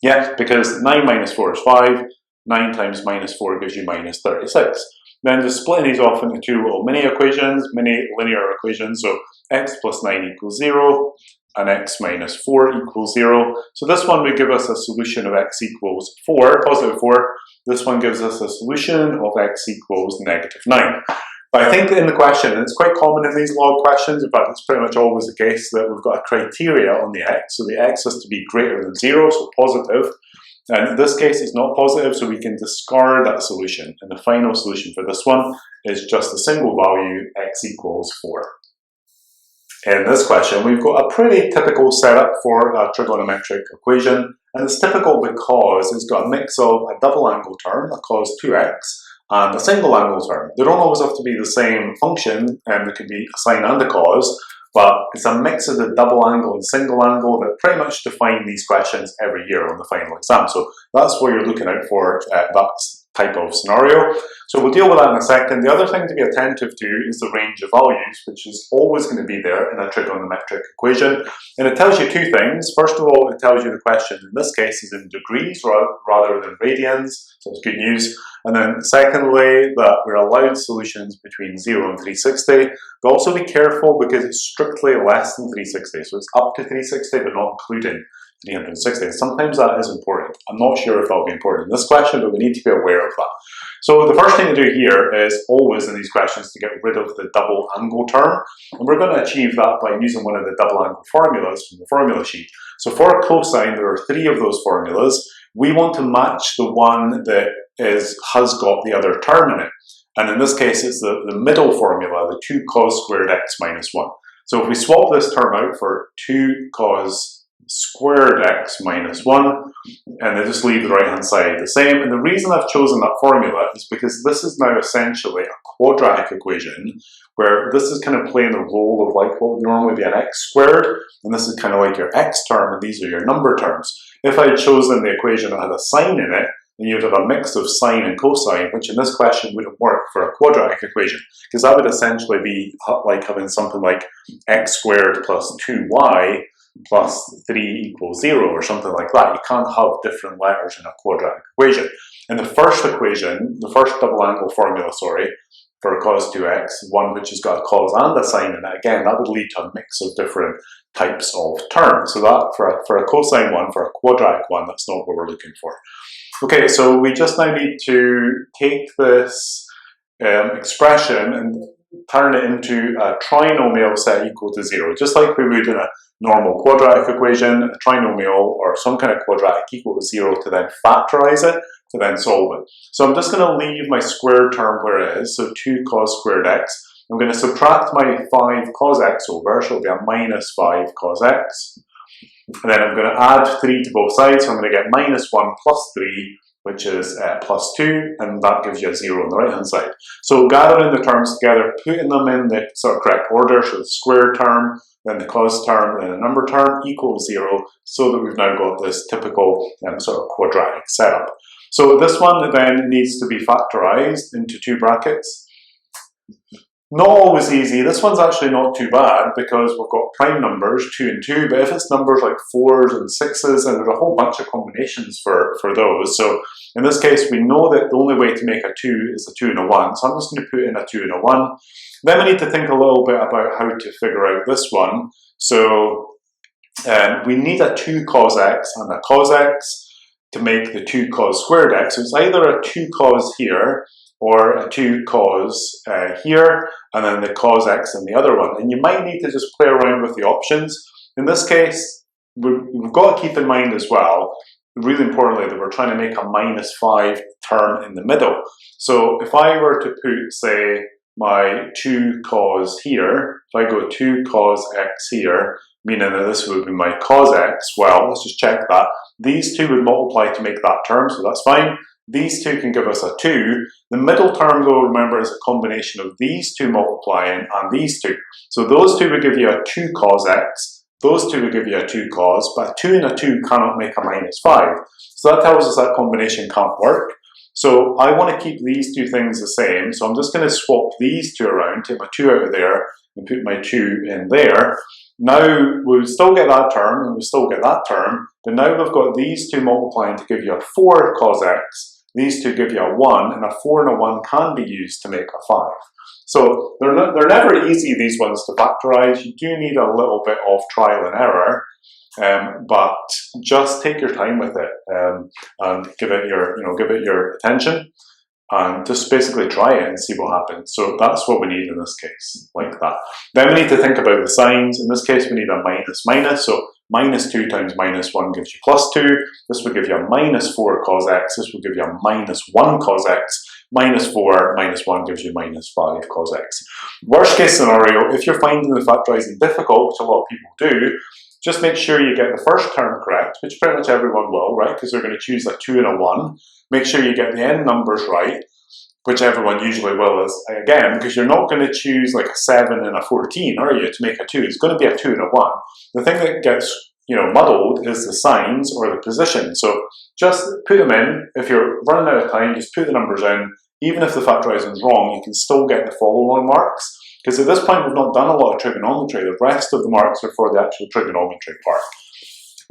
Yeah, because 9 minus 4 is 5. 9 times minus 4 gives you minus 36. Then just splitting these off into 2 little mini equations, mini linear equations. So x plus 9 equals 0, and x minus 4 equals 0. So this one would give us a solution of x equals 4, positive 4. This one gives us a solution of x equals negative 9. But I think in the question, and it's quite common in these log questions, in fact it's pretty much always the case, that we've got a criteria on the x. So the x has to be greater than 0, so positive. And in this case, it's not positive, so we can discard that solution. And the final solution for this one is just a single value, x equals 4. In this question, we've got a pretty typical setup for a trigonometric equation. And it's typical because it's got a mix of a double angle term that cos 2x and a single angle term. They don't always have to be the same function, and it could be a sine and a cos. But it's a mix of the double angle and single angle that pretty much define these questions every year on the final exam. So that's what you're looking out for, that type of scenario. So we'll deal with that in a second. The other thing to be attentive to is the range of values, which is always going to be there in a trigonometric equation. And it tells you 2 things. First of all, it tells you the question in this case is in degrees rather than radians, so it's good news. And then secondly, that we're allowed solutions between 0 and 360. But also be careful because it's strictly less than 360. So it's up to 360, but not including 360. Sometimes that is important. I'm not sure if that'll be important in this question, but we need to be aware of that. So the first thing to do here is always in these questions to get rid of the double angle term. And we're going to achieve that by using one of the double angle formulas from the formula sheet. So for a cosine, there are 3 of those formulas. We want to match the one that has got the other term in it. And in this case, it's the middle formula, the 2 cos squared x minus 1. So if we swap this term out for 2 cos squared x minus 1, and then just leave the right hand side the same. And the reason I've chosen that formula is because this is now essentially a quadratic equation, where this is kind of playing the role of like what would normally be an x squared, and this is kind of like your x term, and these are your number terms. If I had chosen the equation that had a sine in it, then you'd have a mix of sine and cosine, which in this question wouldn't work for a quadratic equation, because that would essentially be like having something like x squared plus 2y plus 3 equals 0 or something like that. You can't have different letters in a quadratic equation. In the first equation, the first double angle formula, for cos 2x, one which has got a cos and a sine in it, again, that would lead to a mix of different types of terms. So that for a cosine one, for a quadratic one, that's not what we're looking for. Okay, so we just now need to take this expression and turn it into a trinomial set equal to 0, just like we would in a normal quadratic equation, a trinomial or some kind of quadratic equal to 0 to then factorize it, to then solve it. So I'm just going to leave my squared term where it is, so 2 cos squared x. I'm going to subtract my 5 cos x over, so it'll be a minus 5 cos x. And then I'm going to add 3 to both sides, so I'm going to get minus 1 plus 3, which is plus 2, and that gives you a 0 on the right hand side. So gathering the terms together, putting them in the sort of correct order, so the squared term, then the cos term, then the number term equals 0, so that we've now got this typical sort of quadratic setup. So this one then needs to be factorized into 2 brackets. Not always easy. This one's actually not too bad because we've got prime numbers, 2 and 2, but if it's numbers like 4s and 6s, and there's a whole bunch of combinations for those. So in this case, we know that the only way to make a 2 is a 2 and a 1, so I'm just going to put in a 2 and a 1. Then we need to think a little bit about how to figure out this one. So we need a 2 cos x and a cos x to make the 2 cos squared x. So it's either a 2 cos here or a 2 cos here, and then the cos x in the other one. And you might need to just play around with the options. In this case, we've got to keep in mind as well, really importantly, that we're trying to make a -5 term in the middle. So if I were to put, say, my 2 cos here, if I go 2 cos x here, meaning that this would be my cos x, well, let's just check that. These two would multiply to make that term, so that's fine. These two can give us a 2. The middle term, though, remember, is a combination of these two multiplying and these two. So those two would give you a 2 cos x. Those two would give you a 2 cos, but a 2 and a 2 cannot make a -5. So that tells us that combination can't work. So I want to keep these two things the same. So I'm just going to swap these two around, take my 2 out of there, and put my 2 in there. Now we'll still get that term, and we'll still get that term, but now we've got these two multiplying to give you a 4 cos x. These two give you a 1, and a 4 and a 1 can be used to make a 5. So they're never easy, these ones, to factorize. You do need a little bit of trial and error, but just take your time with it and give it your attention, and just basically try it and see what happens. So that's what we need in this case, like that. Then we need to think about the signs. In this case, we need a minus. So -2 times -1 gives you +2. This will give you a -4 cos x. This will give you a -1 cos x. -4 minus 1 gives you -5 cos x. Worst case scenario, if you're finding the factorizing difficult, which a lot of people do, just make sure you get the first term correct, which pretty much everyone will, right? Because they're going to choose a 2 and a 1. Make sure you get the end numbers right, which everyone usually will, again, because you're not going to choose like a 7 and a 14, are you, to make a 2? It's going to be a 2 and a 1. The thing that gets muddled is the signs or the position. So just put them in. If you're running out of time, just put the numbers in. Even if the factorizing is wrong, you can still get the follow-on marks. Because at this point, we've not done a lot of trigonometry. The rest of the marks are for the actual trigonometry part.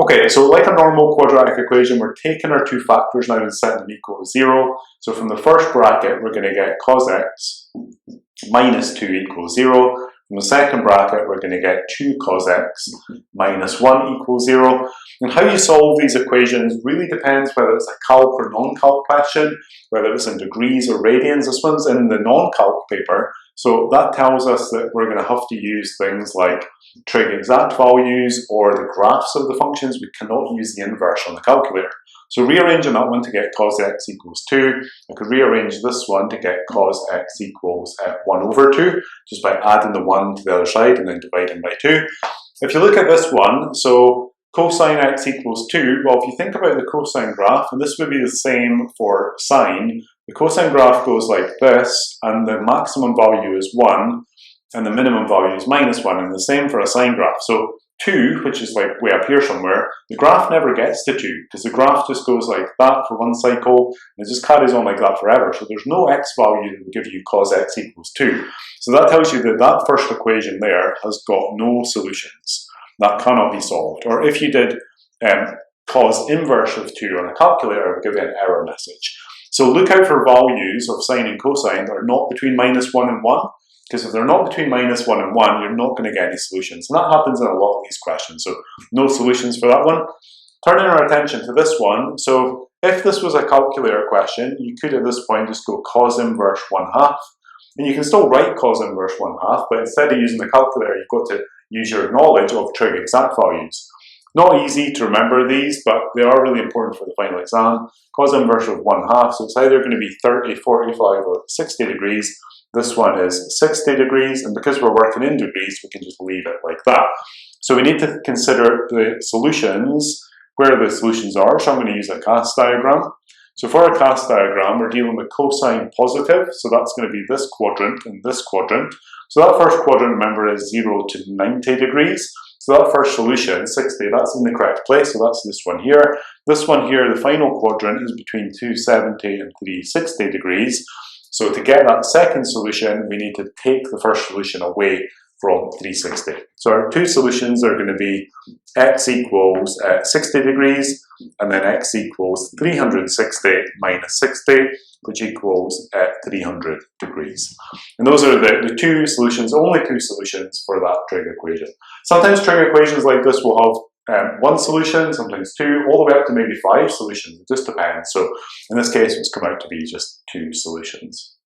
Okay, so like a normal quadratic equation, we're taking our two factors now and setting them equal to 0. So from the first bracket, we're going to get cos x -2 equals 0. From the second bracket, we're going to get 2 cos x -1 equals 0. And how you solve these equations really depends whether it's a calc or non-calc question, whether it's in degrees or radians. This one's in the non-calc paper, so that tells us that we're going to have to use things like trig exact values or the graphs of the functions. We cannot use the inverse on the calculator. So rearranging that one to get cos x equals 2, I could rearrange this one to get cos x equals 1 over 2, just by adding the 1 to the other side and then dividing by 2. If you look at this one, so cosine x equals 2, well, if you think about the cosine graph, and this would be the same for sine, the cosine graph goes like this, and the maximum value is 1, and the minimum value is -1, and the same for a sine graph. So 2, which is like way up here somewhere, the graph never gets to 2, because the graph just goes like that for one cycle, and it just carries on like that forever. So there's no x value that will give you cos x equals 2. So that tells you that that first equation there has got no solutions. That cannot be solved. Or if you did cos inverse of 2 on a calculator, it would give you an error message. So look out for values of sine and cosine that are not between -1 and 1, because if they're not between -1 and 1, you're not going to get any solutions. And that happens in a lot of these questions, so no solutions for that one. Turning our attention to this one, so if this was a calculator question, you could at this point just go cos inverse 1/2, and you can still write cos inverse 1/2, but instead of using the calculator, you've got to use your knowledge of trig exact values. Not easy to remember these, but they are really important for the final exam. Cos inverse of 1/2, so it's either going to be 30, 45, or 60 degrees. This one is 60 degrees, and because we're working in degrees, we can just leave it like that. So we need to consider the solutions, where the solutions are. So I'm going to use a cast diagram. So for a cast diagram, we're dealing with cosine positive, so that's going to be this quadrant and this quadrant. So that first quadrant, remember, is 0 to 90 degrees. So that first solution, 60, that's in the correct place, so that's this one here. This one here, the final quadrant, is between 270 and 360 degrees. So to get that second solution, we need to take the first solution away from 360. So our two solutions are going to be x equals 60 degrees, and then x equals 360 minus 60, which equals 300 degrees. And those are the two solutions, only two solutions for that trig equation. Sometimes trig equations like this will have one solution, sometimes two, all the way up to maybe 5 solutions. It just depends. So in this case, it's come out to be just 2 solutions.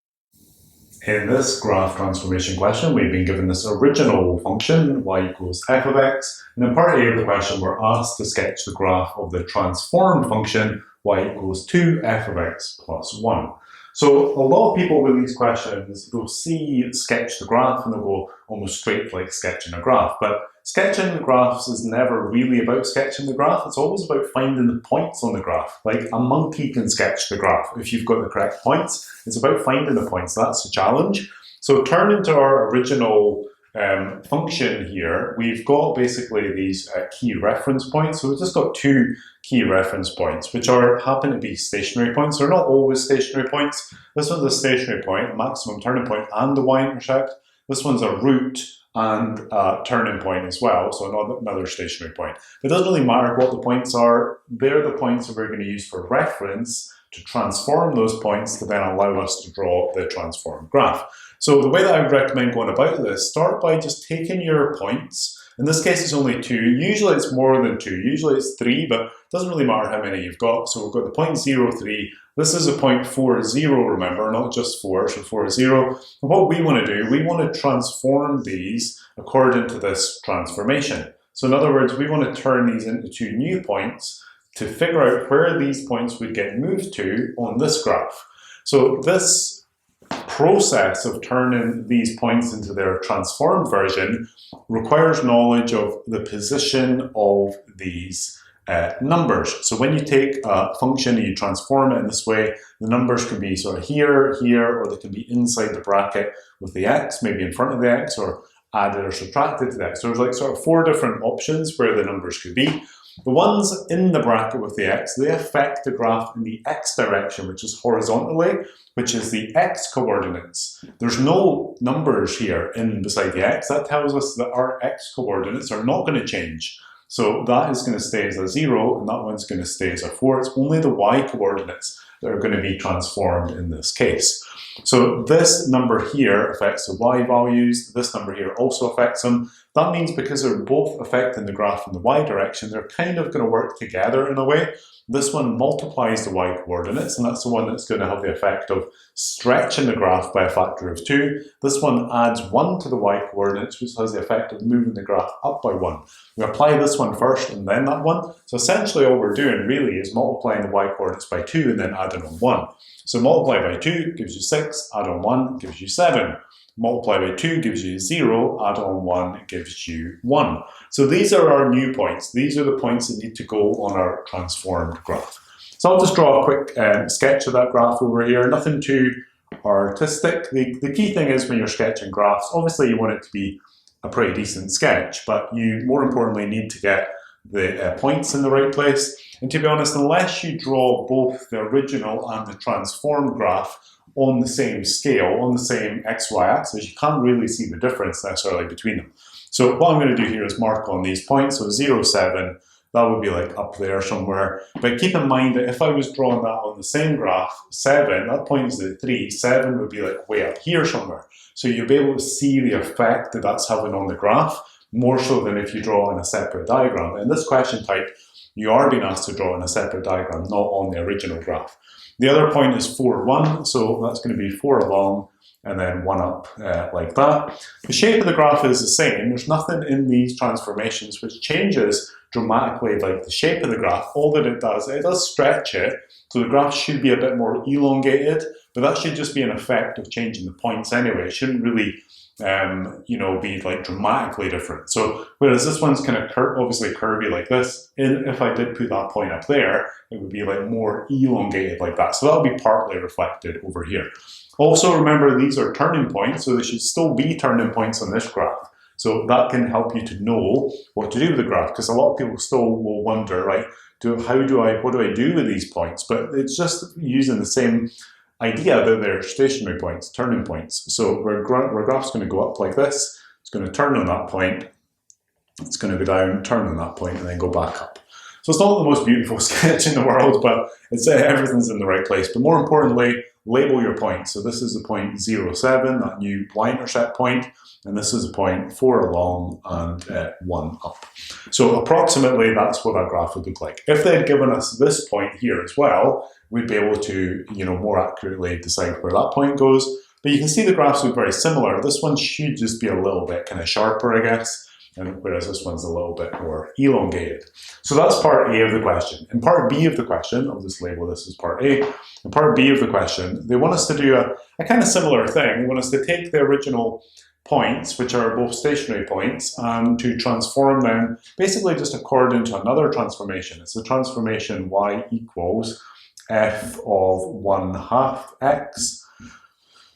In this graph transformation question, we've been given this original function, y equals f of x, and in part A of the question, we're asked to sketch the graph of the transformed function, y equals 2f of x plus 1. So a lot of people with these questions, they'll sketch the graph and they'll go almost straight like sketching a graph. But sketching the graphs is never really about sketching the graph. It's always about finding the points on the graph. Like a monkey can sketch the graph if you've got the correct points. It's about finding the points. That's the challenge. So turning to our original function here, we've got basically these key reference points. So we've just got 2 key reference points, which happen to be stationary points. They're not always stationary points. This one's a stationary point, maximum turning point, and the y-intercept. This one's a root and a turning point as well, so another stationary point. It doesn't really matter what the points are. They're the points that we're going to use for reference to transform those points to then allow us to draw the transformed graph. So the way that I would recommend going about this, start by just taking your points. In this case, it's only 2. Usually it's more than 2. Usually it's 3, but it doesn't really matter how many you've got. So we've got the point 0, 3. This is a point 4, 0, remember, not just 4, so 4, 0. And what we want to do, we want to transform these according to this transformation. So in other words, we want to turn these into 2 new points to figure out where these points would get moved to on this graph. So this process of turning these points into their transformed version requires knowledge of the position of these numbers. So when you take a function and you transform it in this way, the numbers can be sort of here, here, or they can be inside the bracket with the x, maybe in front of the x, or added or subtracted to the x. So there's like sort of 4 different options where the numbers could be. The ones in the bracket with the x, they affect the graph in the x direction, which is horizontally, which is the x coordinates. There's no numbers here in beside the x. That tells us that our x coordinates are not going to change. So that is going to stay as a 0, and that one's going to stay as a 4. It's only the y coordinates that are going to be transformed in this case. So this number here affects the y values, this number here also affects them. That means because they're both affecting the graph in the y direction, they're kind of going to work together in a way. This one multiplies the y coordinates, and that's the one that's going to have the effect of stretching the graph by a factor of 2. This one adds 1 to the y coordinates, which has the effect of moving the graph up by 1. We apply this one first and then that one. So essentially all we're doing really is multiplying the y coordinates by 2 and then adding on 1. So multiply by 2 gives you 6, add on 1 gives you 7. Multiply by 2 gives you 0, add on 1 gives you 1. So these are our new points. These are the points that need to go on our transformed graph. So I'll just draw a quick sketch of that graph over here. Nothing too artistic. The key thing is when you're sketching graphs, obviously you want it to be a pretty decent sketch, but you more importantly need to get the points in the right place. And to be honest, unless you draw both the original and the transformed graph on the same scale, on the same XY axis, you can't really see the difference necessarily between them. So what I'm going to do here is mark on these points. So 0, 7, that would be like up there somewhere. But keep in mind that if I was drawing that on the same graph, 7, that point is at 3, 7 would be like way up here somewhere. So you'll be able to see the effect that that's having on the graph, more so than if you draw in a separate diagram. In this question type, you are being asked to draw in a separate diagram, not on the original graph. The other point is 4, 1, so that's going to be 4 along and then 1 up like that. The shape of the graph is the same. There's nothing in these transformations which changes dramatically like the shape of the graph. All that it does stretch it, so the graph should be a bit more elongated, but that should just be an effect of changing the points anyway. It shouldn't really be like dramatically different. So whereas this one's kind of obviously curvy like this, if I did put that point up there, it would be like more elongated like that. So that'll be partly reflected over here. Also remember, these are turning points, so there should still be turning points on this graph. So that can help you to know what to do with the graph, because a lot of people still will wonder, right, what do I do with these points? But it's just using the same idea that they're stationary points, turning points. So our graph's going to go up like this. It's going to turn on that point. It's going to go down, turn on that point, and then go back up. So it's not the most beautiful sketch in the world, but it's everything's in the right place. But more importantly, label your points. So this is the point 0, 7, that new y-intercept point, and this is the point 4 along and 1 up. So approximately that's what our graph would look like. If they had given us this point here as well, we'd be able to, more accurately decide where that point goes. But you can see the graphs look very similar. This one should just be a little bit kind of sharper, I guess, and whereas this one's a little bit more elongated. So that's part A of the question. In part B of the question, I'll just label this as part A. In part B of the question, they want us to do a kind of similar thing. They want us to take the original points, which are both stationary points, and to transform them basically just according to another transformation. It's the transformation y equals f of 1/2 x.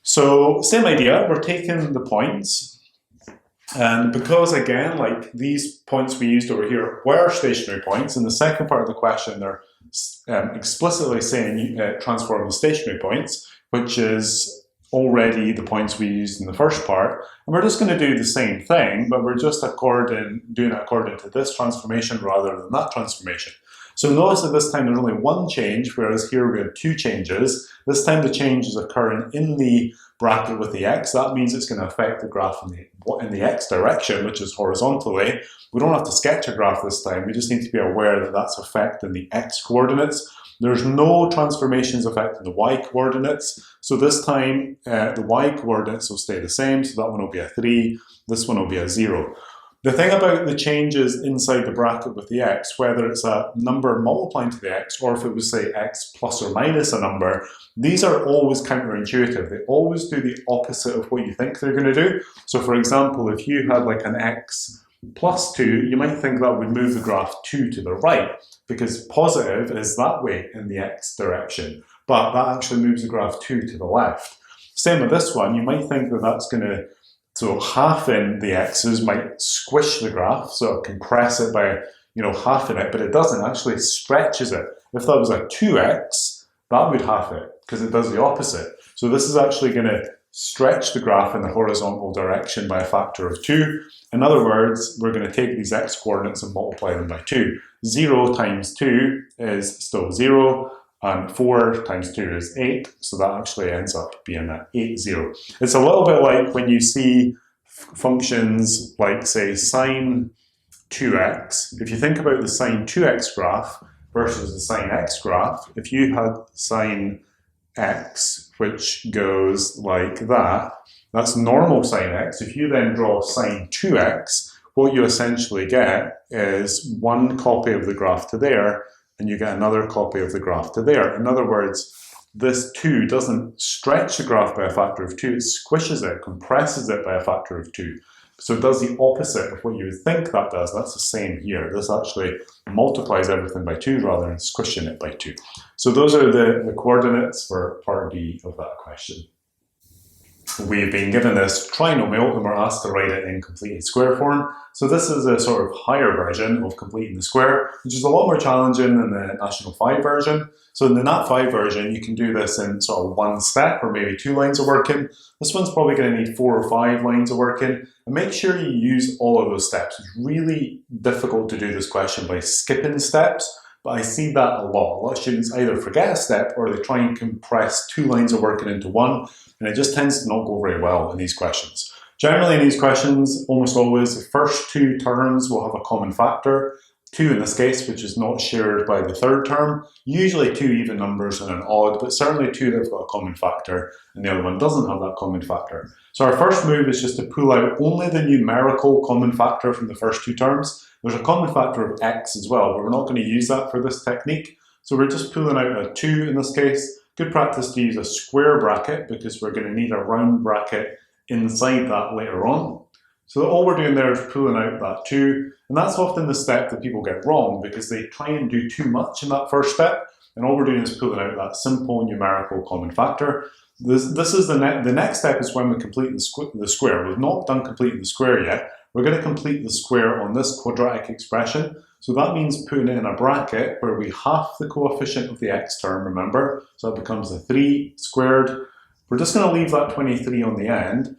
So same idea, we're taking the points, and because again, like these points we used over here were stationary points, in the second part of the question they're explicitly saying transform the stationary points, which is already the points we used in the first part, and we're just going to do the same thing, but we're just doing it according to this transformation rather than that transformation. So notice that this time there's only one change, whereas here we have two changes. This time the change is occurring in the bracket with the x. That means it's going to affect the graph in the x direction, which is horizontally. We don't have to sketch a graph this time. We just need to be aware that that's affecting the x coordinates. There's no transformations affecting the y coordinates. So this time the y coordinates will stay the same. So that one will be a 3. This one will be a 0. The thing about the changes inside the bracket with the x, whether it's a number multiplying to the x, or if it was, say, x plus or minus a number, these are always counterintuitive. They always do the opposite of what you think they're going to do. So for example, if you had like an x plus 2, you might think that would move the graph 2 to the right, because positive is that way in the x direction, but that actually moves the graph 2 to the left. Same with this one, you might think that that's going to, so halving the x's might squish the graph, so it compress it by, halving it, but it doesn't, actually stretches it. If that was a 2x, that would halve it, because it does the opposite. So this is actually going to stretch the graph in the horizontal direction by a factor of 2. In other words, we're going to take these x coordinates and multiply them by 2. 0 times 2 is still 0. And 4 times 2 is 8, so that actually ends up being an 8, 0. It's a little bit like when you see functions like, say, sine 2x. If you think about the sine 2x graph versus the sine x graph, if you had sine x, which goes like that, that's normal sine x. If you then draw sine 2x, what you essentially get is one copy of the graph to there, and you get another copy of the graph to there. In other words, this 2 doesn't stretch the graph by a factor of 2, it squishes it, compresses it by a factor of 2. So it does the opposite of what you would think that does. That's the same here. This actually multiplies everything by 2 rather than squishing it by 2. So those are the coordinates for part B of that question. We've been given this trinomial and we're asked to write it in completed square form. So this is a sort of higher version of completing the square, which is a lot more challenging than the National 5 version. So in the Nat 5 version, you can do this in sort of one step or maybe 2 lines of working. This one's probably going to need 4 or 5 lines of working. And make sure you use all of those steps. It's really difficult to do this question by skipping steps, but I see that a lot. A lot of students either forget a step or they try and compress 2 lines of working into one, and it just tends to not go very well in these questions. Generally in these questions, almost always, the first 2 terms will have a common factor, 2 in this case, which is not shared by the third term, usually 2 even numbers and an odd, but certainly 2 that have got a common factor, and the other one doesn't have that common factor. So our first move is just to pull out only the numerical common factor from the first 2 terms. There's a common factor of x as well, but we're not going to use that for this technique. So we're just pulling out a 2 in this case. Good practice to use a square bracket because we're going to need a round bracket inside that later on. So all we're doing there is pulling out that 2, and that's often the step that people get wrong because they try and do too much in that first step, and all we're doing is pulling out that simple numerical common factor. This is the next step is when we complete the square. We've not done completing the square yet. We're going to complete the square on this quadratic expression. So that means putting it in a bracket where we half the coefficient of the x term, remember? So that becomes a 3 squared. We're just going to leave that 23 on the end.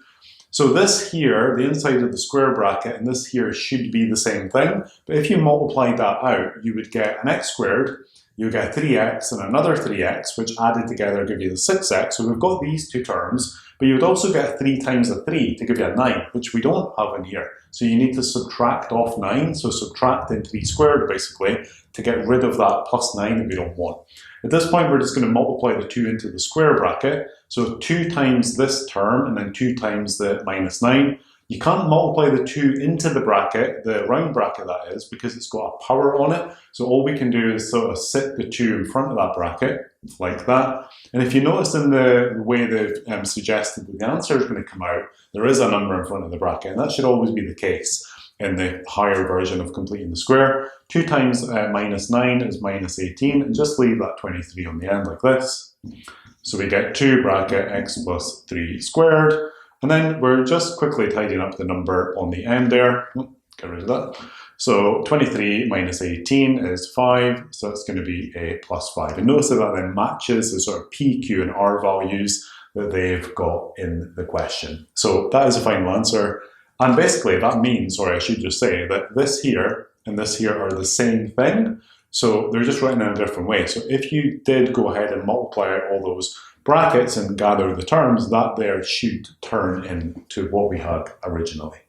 So this here, the inside of the square bracket, and this here should be the same thing. But if you multiplied that out, you would get an x squared, you would get 3x and another 3x, which added together give you the 6x. So we've got these two terms, but you would also get 3 times a 3 to give you a 9, which we don't have in here. So you need to subtract off 9, so subtracting 3 squared basically, to get rid of that plus 9 that we don't want. At this point, we're just going to multiply the 2 into the square bracket. So 2 times this term, and then 2 times the minus 9. You can't multiply the 2 into the bracket, the round bracket that is, because it's got a power on it. So all we can do is sort of sit the 2 in front of that bracket, like that. And if you notice in the way they've suggested that the answer is going to come out, there is a number in front of the bracket, and that should always be the case in the higher version of completing the square. 2 times minus 9 is minus 18, and just leave that 23 on the end like this. So we get 2 bracket x plus 3 squared. And then we're just quickly tidying up the number on the end there. Get rid of that. So 23 minus 18 is 5, so it's going to be a plus 5. And notice that that then matches the sort of p, q, and r values that they've got in the question. So that is the final answer. And basically that means, or I should just say, that this here and this here are the same thing. So they're just written in a different way. So if you did go ahead and multiply all those brackets and gather the terms, that there should turn into what we had originally.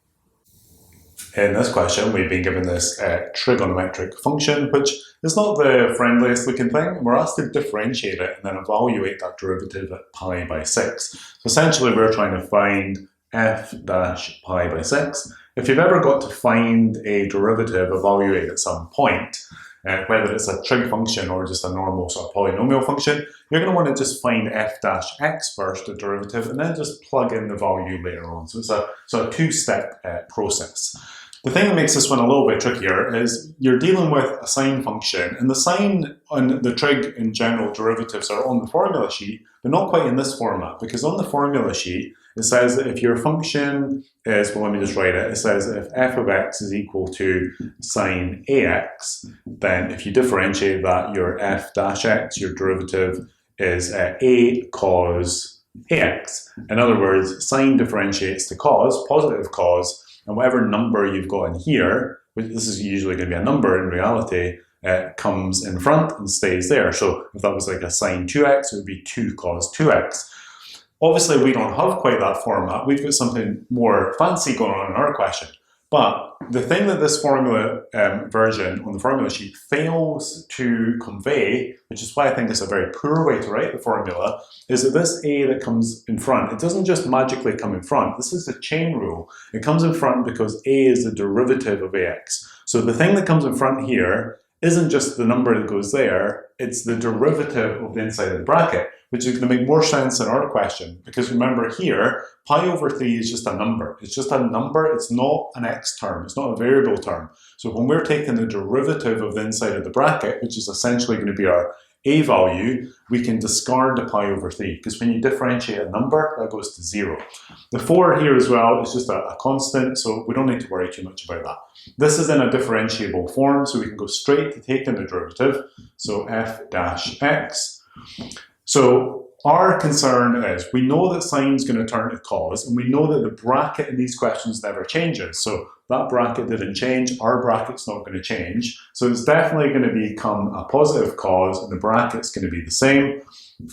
In this question, we've been given this trigonometric function, which is not the friendliest looking thing. We're asked to differentiate it and then evaluate that derivative at pi by 6. So essentially, we're trying to find f dash pi by 6. If you've ever got to find a derivative evaluated at some point, whether it's a trig function or just a normal sort of polynomial function, you're going to want to just find f dash x first, the derivative, and then just plug in the value later on. So it's a sort of two-step process. The thing that makes this one a little bit trickier is you're dealing with a sine function, and the sine and the trig in general derivatives are on the formula sheet, but not quite in this format, because on the formula sheet, it says that if your function is, well, let me just write it. It says that if f of x is equal to sine ax, then if you differentiate that, your f dash x, your derivative, is a cos ax. In other words, sine differentiates to cos, positive cos, and whatever number you've got in here, which this is usually going to be a number in reality, comes in front and stays there. So if that was like a sine 2x, it would be 2 cos 2x. Obviously, we don't have quite that format. We've got something more fancy going on in our question. But the thing that this formula version on the formula sheet fails to convey, which is why I think it's a very poor way to write the formula, is that this a that comes in front, it doesn't just magically come in front. This is the chain rule. It comes in front because a is the derivative of ax. So the thing that comes in front here isn't just the number that goes there, it's the derivative of the inside of the bracket, which is going to make more sense in our question. Because remember here, pi over 3 is just a number. It's just a number, it's not an x term, it's not a variable term. So when we're taking the derivative of the inside of the bracket, which is essentially going to be our a value, we can discard the pi over 3, because when you differentiate a number, that goes to 0. The 4 here as well is just a constant, so we don't need to worry too much about that. This is in a differentiable form, so we can go straight to taking the derivative, so f dash x. So our concern is, we know that sine's going to turn to cos, and we know that the bracket in these questions never changes. So that bracket didn't change, our bracket's not going to change. So it's definitely going to become a positive cos, and the bracket's going to be the same.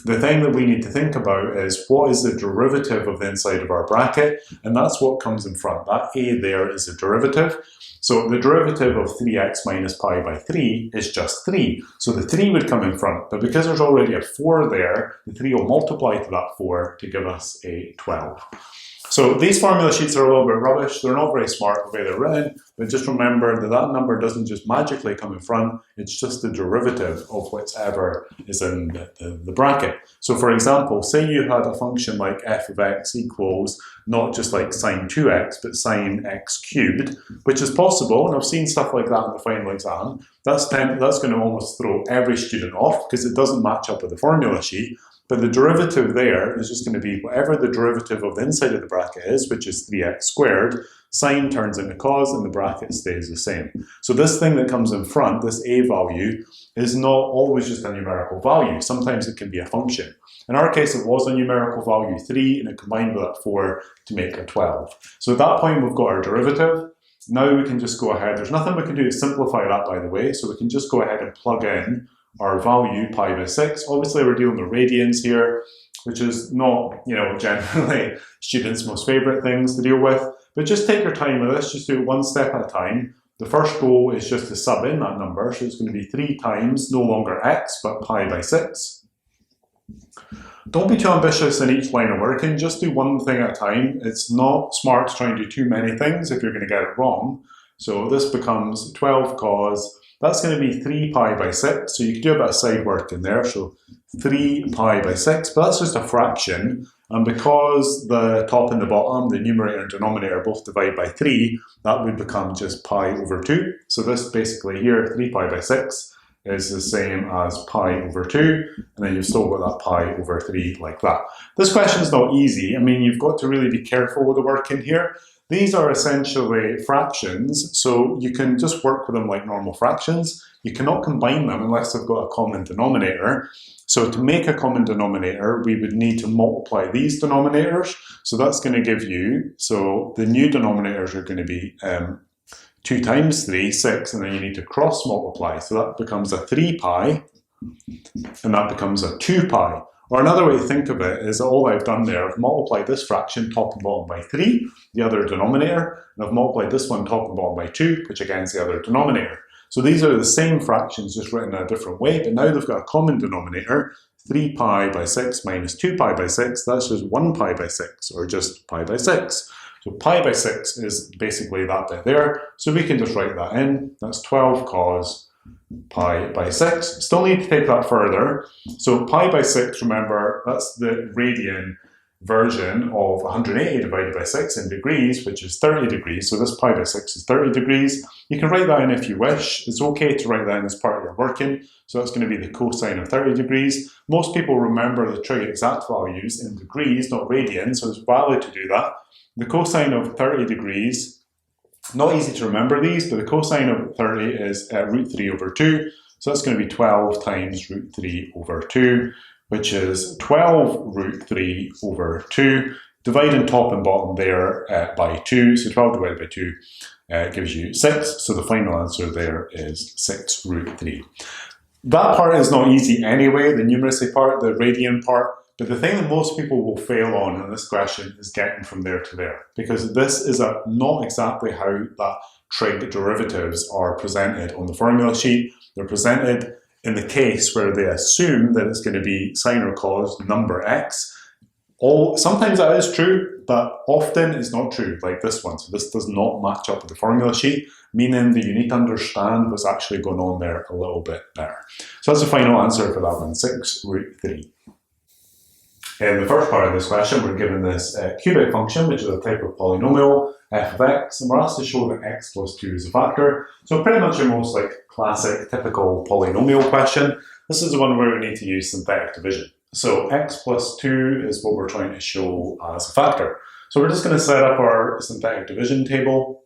The thing that we need to think about is, what is the derivative of the inside of our bracket? And that's what comes in front. That a there is a derivative. So the derivative of 3x minus pi by 3 is just 3. So the 3 would come in front, but because there's already a 4 there, the 3 will multiply to that 4 to give us a 12. So these formula sheets are a little bit rubbish. They're not very smart the way they're written, but just remember that that number doesn't just magically come in front. It's just the derivative of whatever is in the bracket. So for example, say you had a function like f of x equals not just like sine 2x, but sine x cubed, which is possible, and I've seen stuff like that in the final exam. That's going to almost throw every student off because it doesn't match up with the formula sheet. But the derivative there is just going to be whatever the derivative of the inside of the bracket is, which is 3x squared, Sine turns into cos and the bracket stays the same. So this thing that comes in front, this a value, is not always just a numerical value. Sometimes it can be a function. In our case, it was a numerical value 3 and it combined with that 4 to make a 12. So at that point, we've got our derivative. Now we can just go ahead. There's nothing we can do to simplify that, by the way. So we can just go ahead and plug in our value, pi by 6. Obviously, we're dealing with radians here, which is not, generally students' most favorite things to deal with. But just take your time with this. Just do it one step at a time. The first goal is just to sub in that number. So it's going to be 3 times, no longer x, but pi by 6. Don't be too ambitious in each line of working. Just do one thing at a time. It's not smart to try and do too many things if you're going to get it wrong. So this becomes 12 cos. That's going to be 3 pi by 6. So you can do a bit of side work in there. So 3 pi by 6, but that's just a fraction. And because the top and the bottom, the numerator and denominator, both divide by 3, that would become just pi over 2. So this basically here, 3 pi by 6, is the same as pi over 2, and then you've still got that pi over 3 like that. This question is not easy. I mean, you've got to really be careful with the work in here. These are essentially fractions, so you can just work with them like normal fractions. You cannot combine them unless they've got a common denominator. So to make a common denominator, we would need to multiply these denominators. So that's going to give you, so the new denominators are going to be 2 times 3, 6, and then you need to cross multiply. So that becomes a 3 pi, and that becomes a 2 pi. Or another way to think of it is that all I've done there, I've multiplied this fraction top and bottom by 3, the other denominator, and I've multiplied this one top and bottom by 2, which again is the other denominator. So these are the same fractions, just written in a different way, but now they've got a common denominator, 3 pi by 6 minus 2 pi by 6, that's just 1 pi by 6, or just pi by 6. So pi by 6 is basically that bit there. So we can just write that in. That's 12 cos pi by 6. Still need to take that further. So pi by 6, remember, that's the radian version of 180 divided by 6 in degrees, which is 30 degrees. So this pi by 6 is 30 degrees. You can write that in if you wish. It's okay to write that in as part of your working. So that's going to be the cosine of 30 degrees. Most people remember the trig exact values in degrees, not radians, so it's valid to do that. The cosine of 30 degrees, not easy to remember these, but the cosine of 30 is root 3 over 2. So that's going to be 12 times root 3 over 2, which is 12 root 3 over 2. Dividing top and bottom there by 2. So 12 divided by 2 gives you 6. So the final answer there is 6 root 3. That part is not easy anyway, the numeracy part, the radian part. But the thing that most people will fail on in this question is getting from there to there, because this is not exactly how that trig derivatives are presented on the formula sheet. They're presented in the case where they assume that it's going to be sine or cos number x. Sometimes that is true, but often it's not true, like this one. So this does not match up with the formula sheet, meaning that you need to understand what's actually going on there a little bit better. So that's the final answer for that one, 6 root 3. In the first part of this question, we're given this cubic function, which is a type of polynomial, f of x, and we're asked to show that x plus 2 is a factor. So pretty much your most classic, typical polynomial question. This is the one where we need to use synthetic division. So x plus 2 is what we're trying to show as a factor. So we're just going to set up our synthetic division table.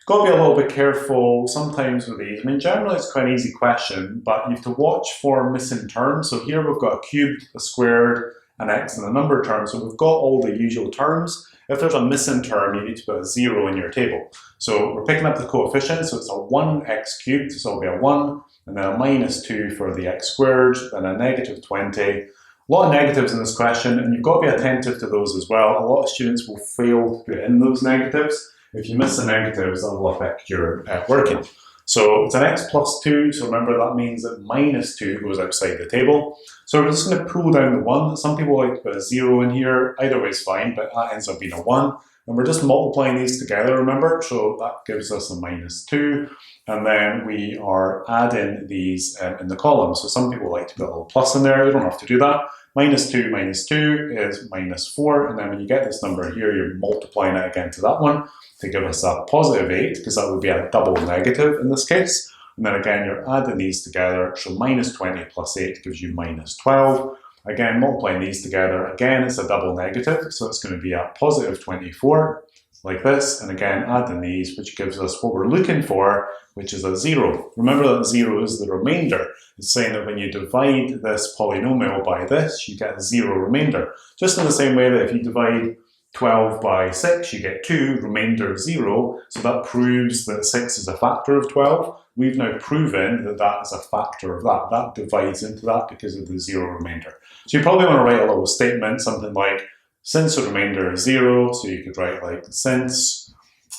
Got to be a little bit careful sometimes with these. I mean, generally it's quite an easy question, but you have to watch for missing terms. So here we've got a cubed, a squared, an x and a number term. So we've got all the usual terms. If there's a missing term, you need to put a 0 in your table. So we're picking up the coefficients. So it's a 1x cubed, so it'll be a 1, and then a minus 2 for the x squared, then a negative 20. A lot of negatives in this question, and you've got to be attentive to those as well. A lot of students will fail to put in those negatives. If you miss the negatives, that will affect your working. So it's an x plus 2, so remember that means that minus 2 goes outside the table. So we're just going to pull down the 1. Some people like to put a 0 in here. Either way is fine, but that ends up being a 1. And we're just multiplying these together, remember? So that gives us a minus 2. And then we are adding these in the column. So some people like to put a little plus in there. You don't have to do that. Minus 2 is minus 4. And then when you get this number here, you're multiplying it again to that one to give us a positive 8, because that would be a double negative in this case. And then again, you're adding these together. So minus 20 plus 8 gives you minus 12. Again, multiplying these together. Again, it's a double negative. So it's going to be a positive 24. like this, and again adding these, which gives us what we're looking for, which is a 0. Remember that 0 is the remainder. It's saying that when you divide this polynomial by this, you get a 0 remainder. Just in the same way that if you divide 12 by 6, you get 2, remainder 0, so that proves that 6 is a factor of 12. We've now proven that that is a factor of that. That divides into that because of the 0 remainder. So you probably want to write a little statement, something like, since the remainder is 0, so you could write like, since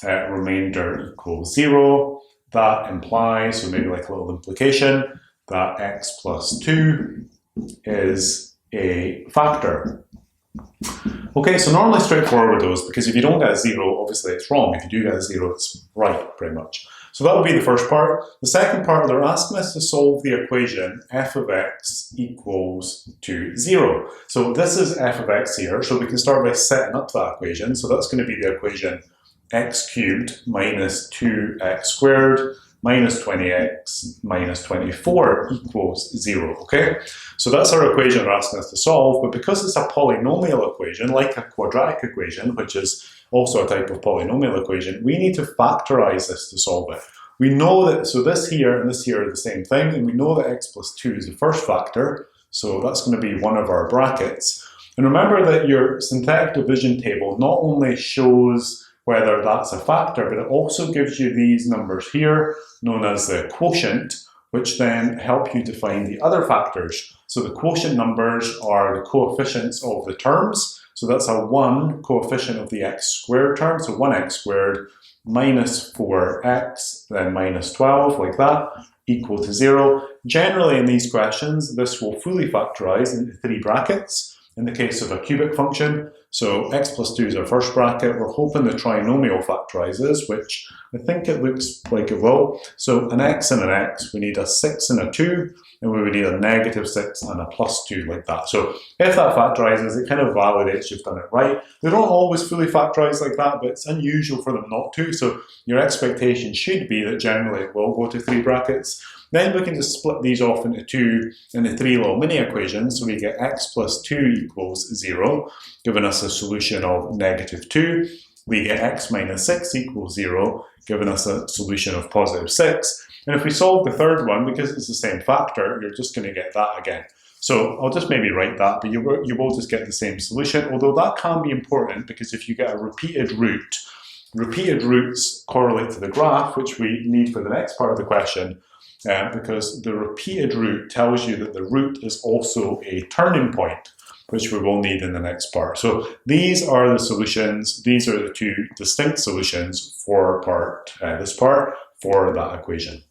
remainder equals 0, that implies, so maybe like a little implication, that x plus 2 is a factor. Okay, so normally straightforward with those, because if you don't get a 0, obviously it's wrong. If you do get a 0, it's right, pretty much. So that would be the first part. The second part, they're asking us to solve the equation f of x equals to 0. So this is f of x here, so we can start by setting up that equation. So that's going to be the equation x cubed minus 2x squared minus 20x minus 24 equals 0, okay? So that's our equation they're asking us to solve, but because it's a polynomial equation, like a quadratic equation, which is also a type of polynomial equation, we need to factorize this to solve it. We know that, so this here and this here are the same thing, and we know that x plus 2 is the first factor, so that's going to be one of our brackets. And remember that your synthetic division table not only shows whether that's a factor, but it also gives you these numbers here, known as the quotient, which then help you to find the other factors. So the quotient numbers are the coefficients of the terms. So that's a 1 coefficient of the x squared term, so 1x squared minus 4x, then minus 12, like that, equal to 0. Generally in these questions, this will fully factorize into 3 brackets. In the case of a cubic function, so x plus 2 is our first bracket. We're hoping the trinomial factorizes, which I think it looks like it will. So an x and an x, we need a 6 and a 2, and we would need a negative 6 and a plus 2, like that. So if that factorizes, it kind of validates you've done it right. They don't always fully factorize like that, but it's unusual for them not to. So your expectation should be that generally it will go to 3 brackets. Then we can just split these off into 3 little mini equations. So we get x plus 2 equals 0, giving us a solution of negative 2. We get x minus 6 equals 0, giving us a solution of positive 6. And if we solve the third one, because it's the same factor, you're just going to get that again. So I'll just maybe write that, but you will just get the same solution, although that can be important because if you get a repeated root, repeated roots correlate to the graph, which we need for the next part of the question, because the repeated root tells you that the root is also a turning point, which we will need in the next part. So these are the solutions, these are the 2 distinct solutions for this part for that equation.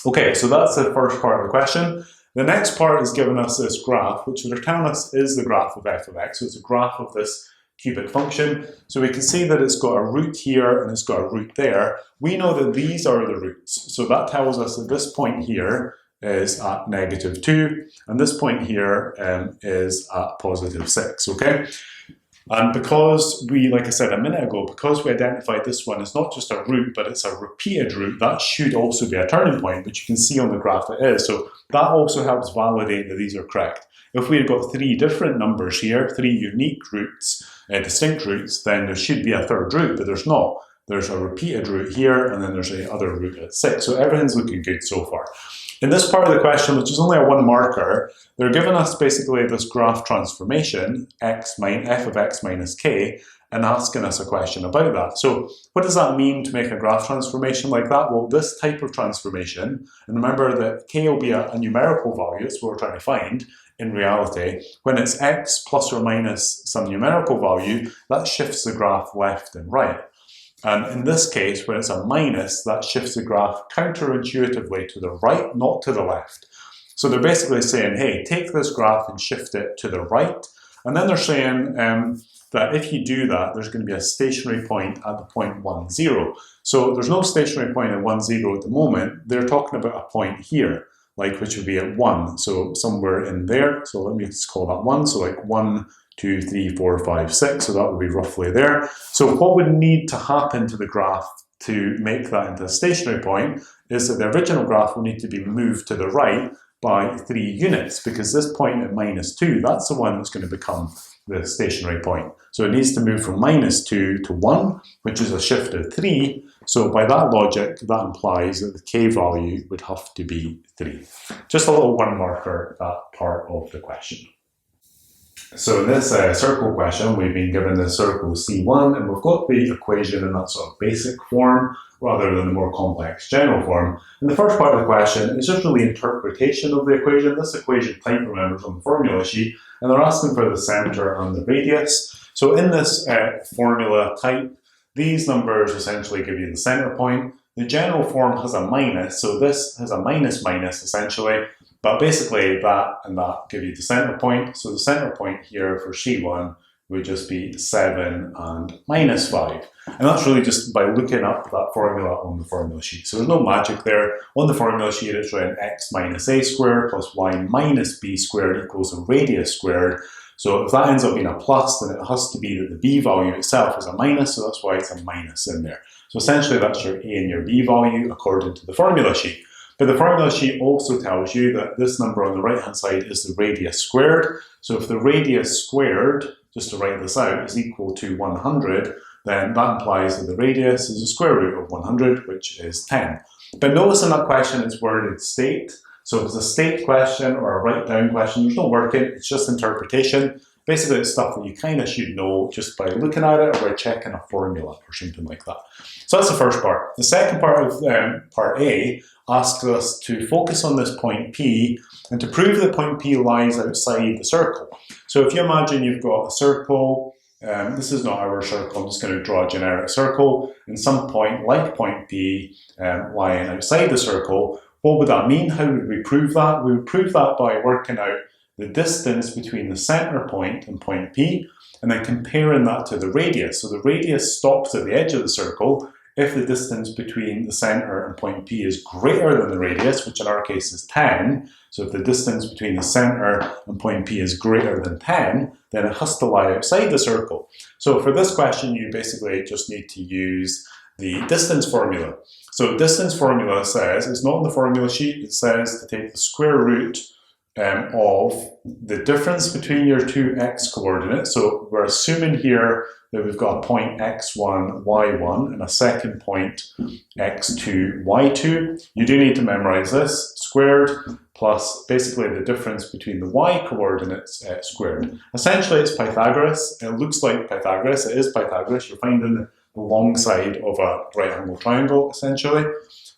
Okay, so that's the first part of the question. The next part is giving us this graph, which they're telling us is the graph of f of x. So it's a graph of this cubic function. So we can see that it's got a root here and it's got a root there. We know that these are the roots. So that tells us that this point here is at negative 2, and this point here is at positive 6, okay? And because we, like I said a minute ago, because we identified this one as not just a root, but it's a repeated root, that should also be a turning point, which you can see on the graph it is. So that also helps validate that these are correct. If we had got 3 different numbers here, 3 unique roots, distinct roots, then there should be a third root, but there's not. There's a repeated root here, and then there's a other root at 6. So everything's looking good so far. In this part of the question, which is only a 1 marker, they're giving us basically this graph transformation, f of x minus k, and asking us a question about that. So what does that mean to make a graph transformation like that? Well, this type of transformation, and remember that k will be a numerical value, it's what we're trying to find in reality. When it's x plus or minus some numerical value, that shifts the graph left and right. And in this case, when it's a minus, that shifts the graph counterintuitively to the right, not to the left. So they're basically saying, hey, take this graph and shift it to the right. And then they're saying that if you do that, there's going to be a stationary point at the point 1, 0. So there's no stationary point at 1, 0 at the moment. They're talking about a point here, like which would be at 1. So somewhere in there. So let me just call that 1. So like 1, 2, 3, 4, 5, 6, so that would be roughly there. So what would need to happen to the graph to make that into a stationary point is that the original graph will need to be moved to the right by 3 units, because this point at minus 2, that's the one that's going to become the stationary point. So it needs to move from -2 to 1, which is a shift of 3. So by that logic, that implies that the k value would have to be 3. Just a little one marker, that part of the question. So in this circle question, we've been given the circle C1, and we've got the equation in that sort of basic form, rather than the more complex general form. And the first part of the question is just really interpretation of the equation. This equation type, remember, from the formula sheet, and they're asking for the centre and the radius. So in this formula type, these numbers essentially give you the centre point. The general form has a minus, so this has a minus essentially, but basically that and that give you the centre point. So the centre point here for C1 would just be 7 and -5. And that's really just by looking up that formula on the formula sheet. So there's no magic there. On the formula sheet, it's written x minus a squared plus y minus b squared equals a radius squared. So if that ends up being a plus, then it has to be that the b value itself is a minus, so that's why it's a minus in there. So essentially that's your a and your b value according to the formula sheet. But the formula sheet also tells you that this number on the right-hand side is the radius squared. So if the radius squared, just to write this out, is equal to 100, then that implies that the radius is the square root of 100, which is 10. But notice in that question it's worded state. So if it's a state question or a write-down question, there's no working, it's just interpretation. Basically, it's stuff that you kind of should know just by looking at it or by checking a formula or something like that. So that's the first part. The second part of part A asks us to focus on this point P and to prove that point P lies outside the circle. So if you imagine you've got a circle, this is not our circle, I'm just going to draw a generic circle, and some point like point P lying outside the circle. What would that mean? How would we prove that? We would prove that by working out the distance between the centre point and point P, and then comparing that to the radius. So the radius stops at the edge of the circle if the distance between the centre and point P is greater than the radius, which in our case is 10. So if the distance between the centre and point P is greater than 10, then it has to lie outside the circle. So for this question, you basically just need to use the distance formula. So distance formula says, it's not in the formula sheet, it says to take the square root of the difference between your two x coordinates. So we're assuming here that we've got a point x1, y1 and a second point x2, y2. You do need to memorize this. Squared plus basically the difference between the y coordinates squared. Essentially it's Pythagoras. It looks like Pythagoras. It is Pythagoras. You're finding the long side of a right angle triangle essentially.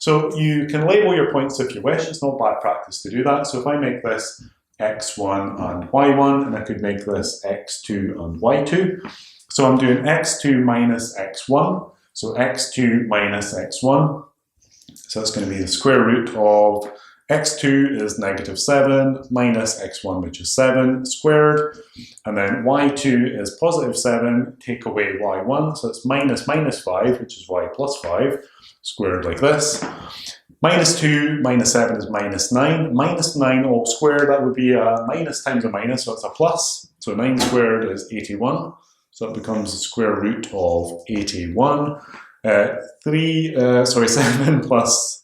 So you can label your points if you wish, it's not bad practice to do that. So if I make this x1 and y1, and I could make this x2 and y2. So I'm doing x2 minus x1, so x2 minus x1. So that's going to be the square root of x2 is -7 minus x1, which is 7 squared. And then y2 is +7, take away y1, so it's minus 5, which is y plus 5, squared like this. -2 minus 7 is -9. -9 all squared, that would be a minus times a minus, so it's a plus. So 9 squared is 81. So that becomes the square root of 81. 7 plus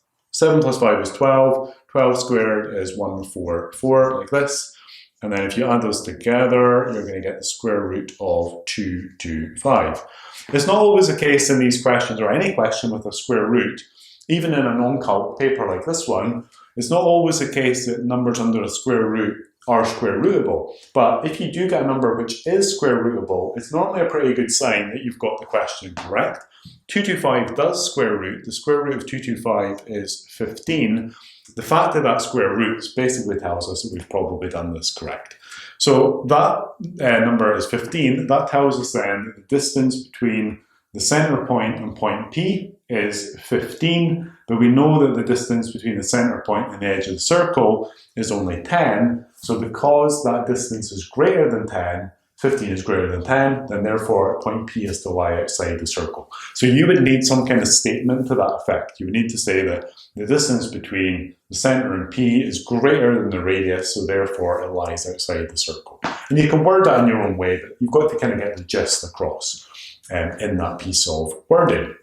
5 is 12. 12 squared is 144, like this. And then if you add those together, you're going to get the square root of 225. It's not always the case in these questions, or any question with a square root, even in a non-calc paper like this one, it's not always the case that numbers under a square root are square rootable. But if you do get a number which is square rootable, it's normally a pretty good sign that you've got the question correct. 225 does square root. The square root of 225 is 15. The fact that that square root basically tells us that we've probably done this correct. So that number is 15. That tells us then that the distance between the centre point and point P is 15, but we know that the distance between the centre point and the edge of the circle is only 10. So because that distance is greater than 10, 15 is greater than 10, then therefore point P is to lie outside the circle. So you would need some kind of statement to that effect. You would need to say that the distance between the centre and P is greater than the radius, so therefore it lies outside the circle. And you can word that in your own way, but you've got to kind of get the gist across in that piece of wording.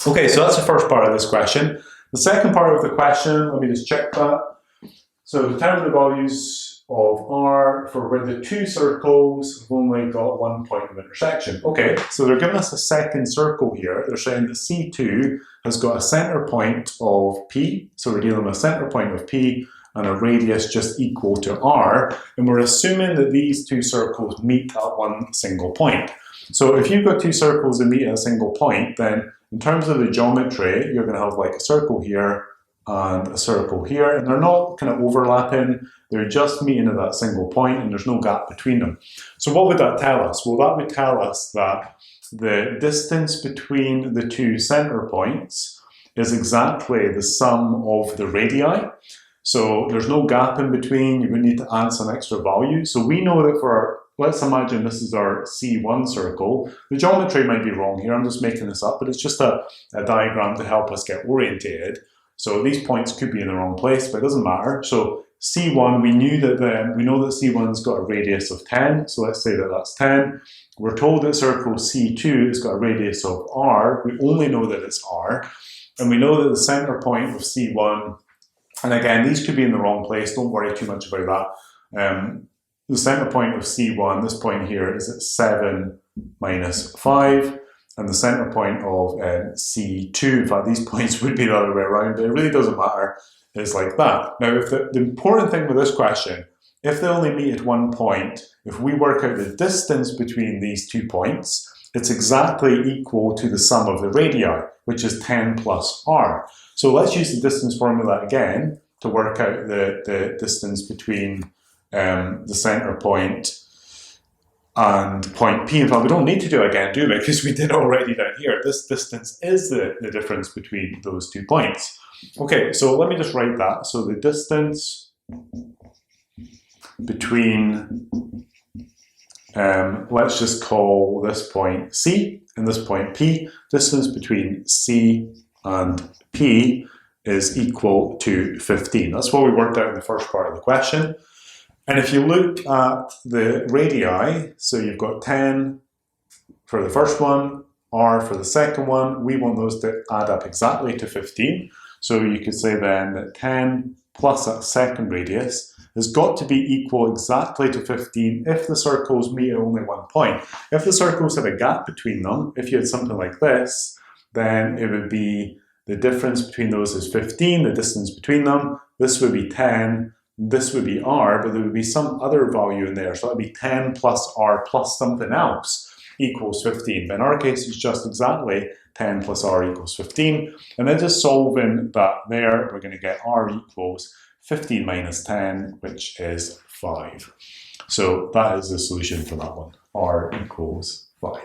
Okay, so that's the first part of this question. The second part of the question, let me just check that. So determine the values of r for where the two circles have only got one point of intersection. Okay, so they're giving us a second circle here. They're saying that C2 has got a center point of P, so we're dealing with a center point of P and a radius just equal to r, and we're assuming that these two circles meet at one single point. So if you've got two circles that meet at a single point, then in terms of the geometry, you're going to have like a circle here and a circle here, and they're not kind of overlapping, they're just meeting at that single point and there's no gap between them. So what would that tell us? Well, that would tell us that the distance between the two center points is exactly the sum of the radii. So there's no gap in between, you would need to add some extra value. So we know that for our, let's imagine this is our C1 circle. The geometry might be wrong here, I'm just making this up, but it's just a diagram to help us get orientated. So these points could be in the wrong place, but it doesn't matter. So C1, we know that C1's got a radius of 10, so let's say that that's 10. We're told that circle C2 has got a radius of r, we only know that it's r, and we know that the center point of C1, and again, these could be in the wrong place, don't worry too much about that. The center point of C1, this point here, is at 7 minus 5. And the center point of C2, in fact, these points would be the other way around, but it really doesn't matter. It's like that. Now, if the important thing with this question, if they only meet at one point, if we work out the distance between these 2 points, it's exactly equal to the sum of the radii, which is 10 plus r. So let's use the distance formula again to work out the distance between the center point and point P. In fact, we don't need to do it again, do we? Because we did already down here. This distance is the difference between those 2 points. Okay, so let me just write that. So the distance between, let's just call this point C and this point P. Distance between C and P is equal to 15. That's what we worked out in the first part of the question. And if you look at the radii, so you've got 10 for the first one, r for the second one, we want those to add up exactly to 15. So you could say then that 10 plus that second radius has got to be equal exactly to 15 if the circles meet at only one point. If the circles had a gap between them, if you had something like this, then it would be the difference between those is 15, the distance between them, this would be 10, this would be r, but there would be some other value in there. So that would be 10 plus r plus something else equals 15. But in our case, it's just exactly 10 plus r equals 15. And then just solving that there, we're going to get r equals 15 minus 10, which is 5. So that is the solution for that one. R equals 5.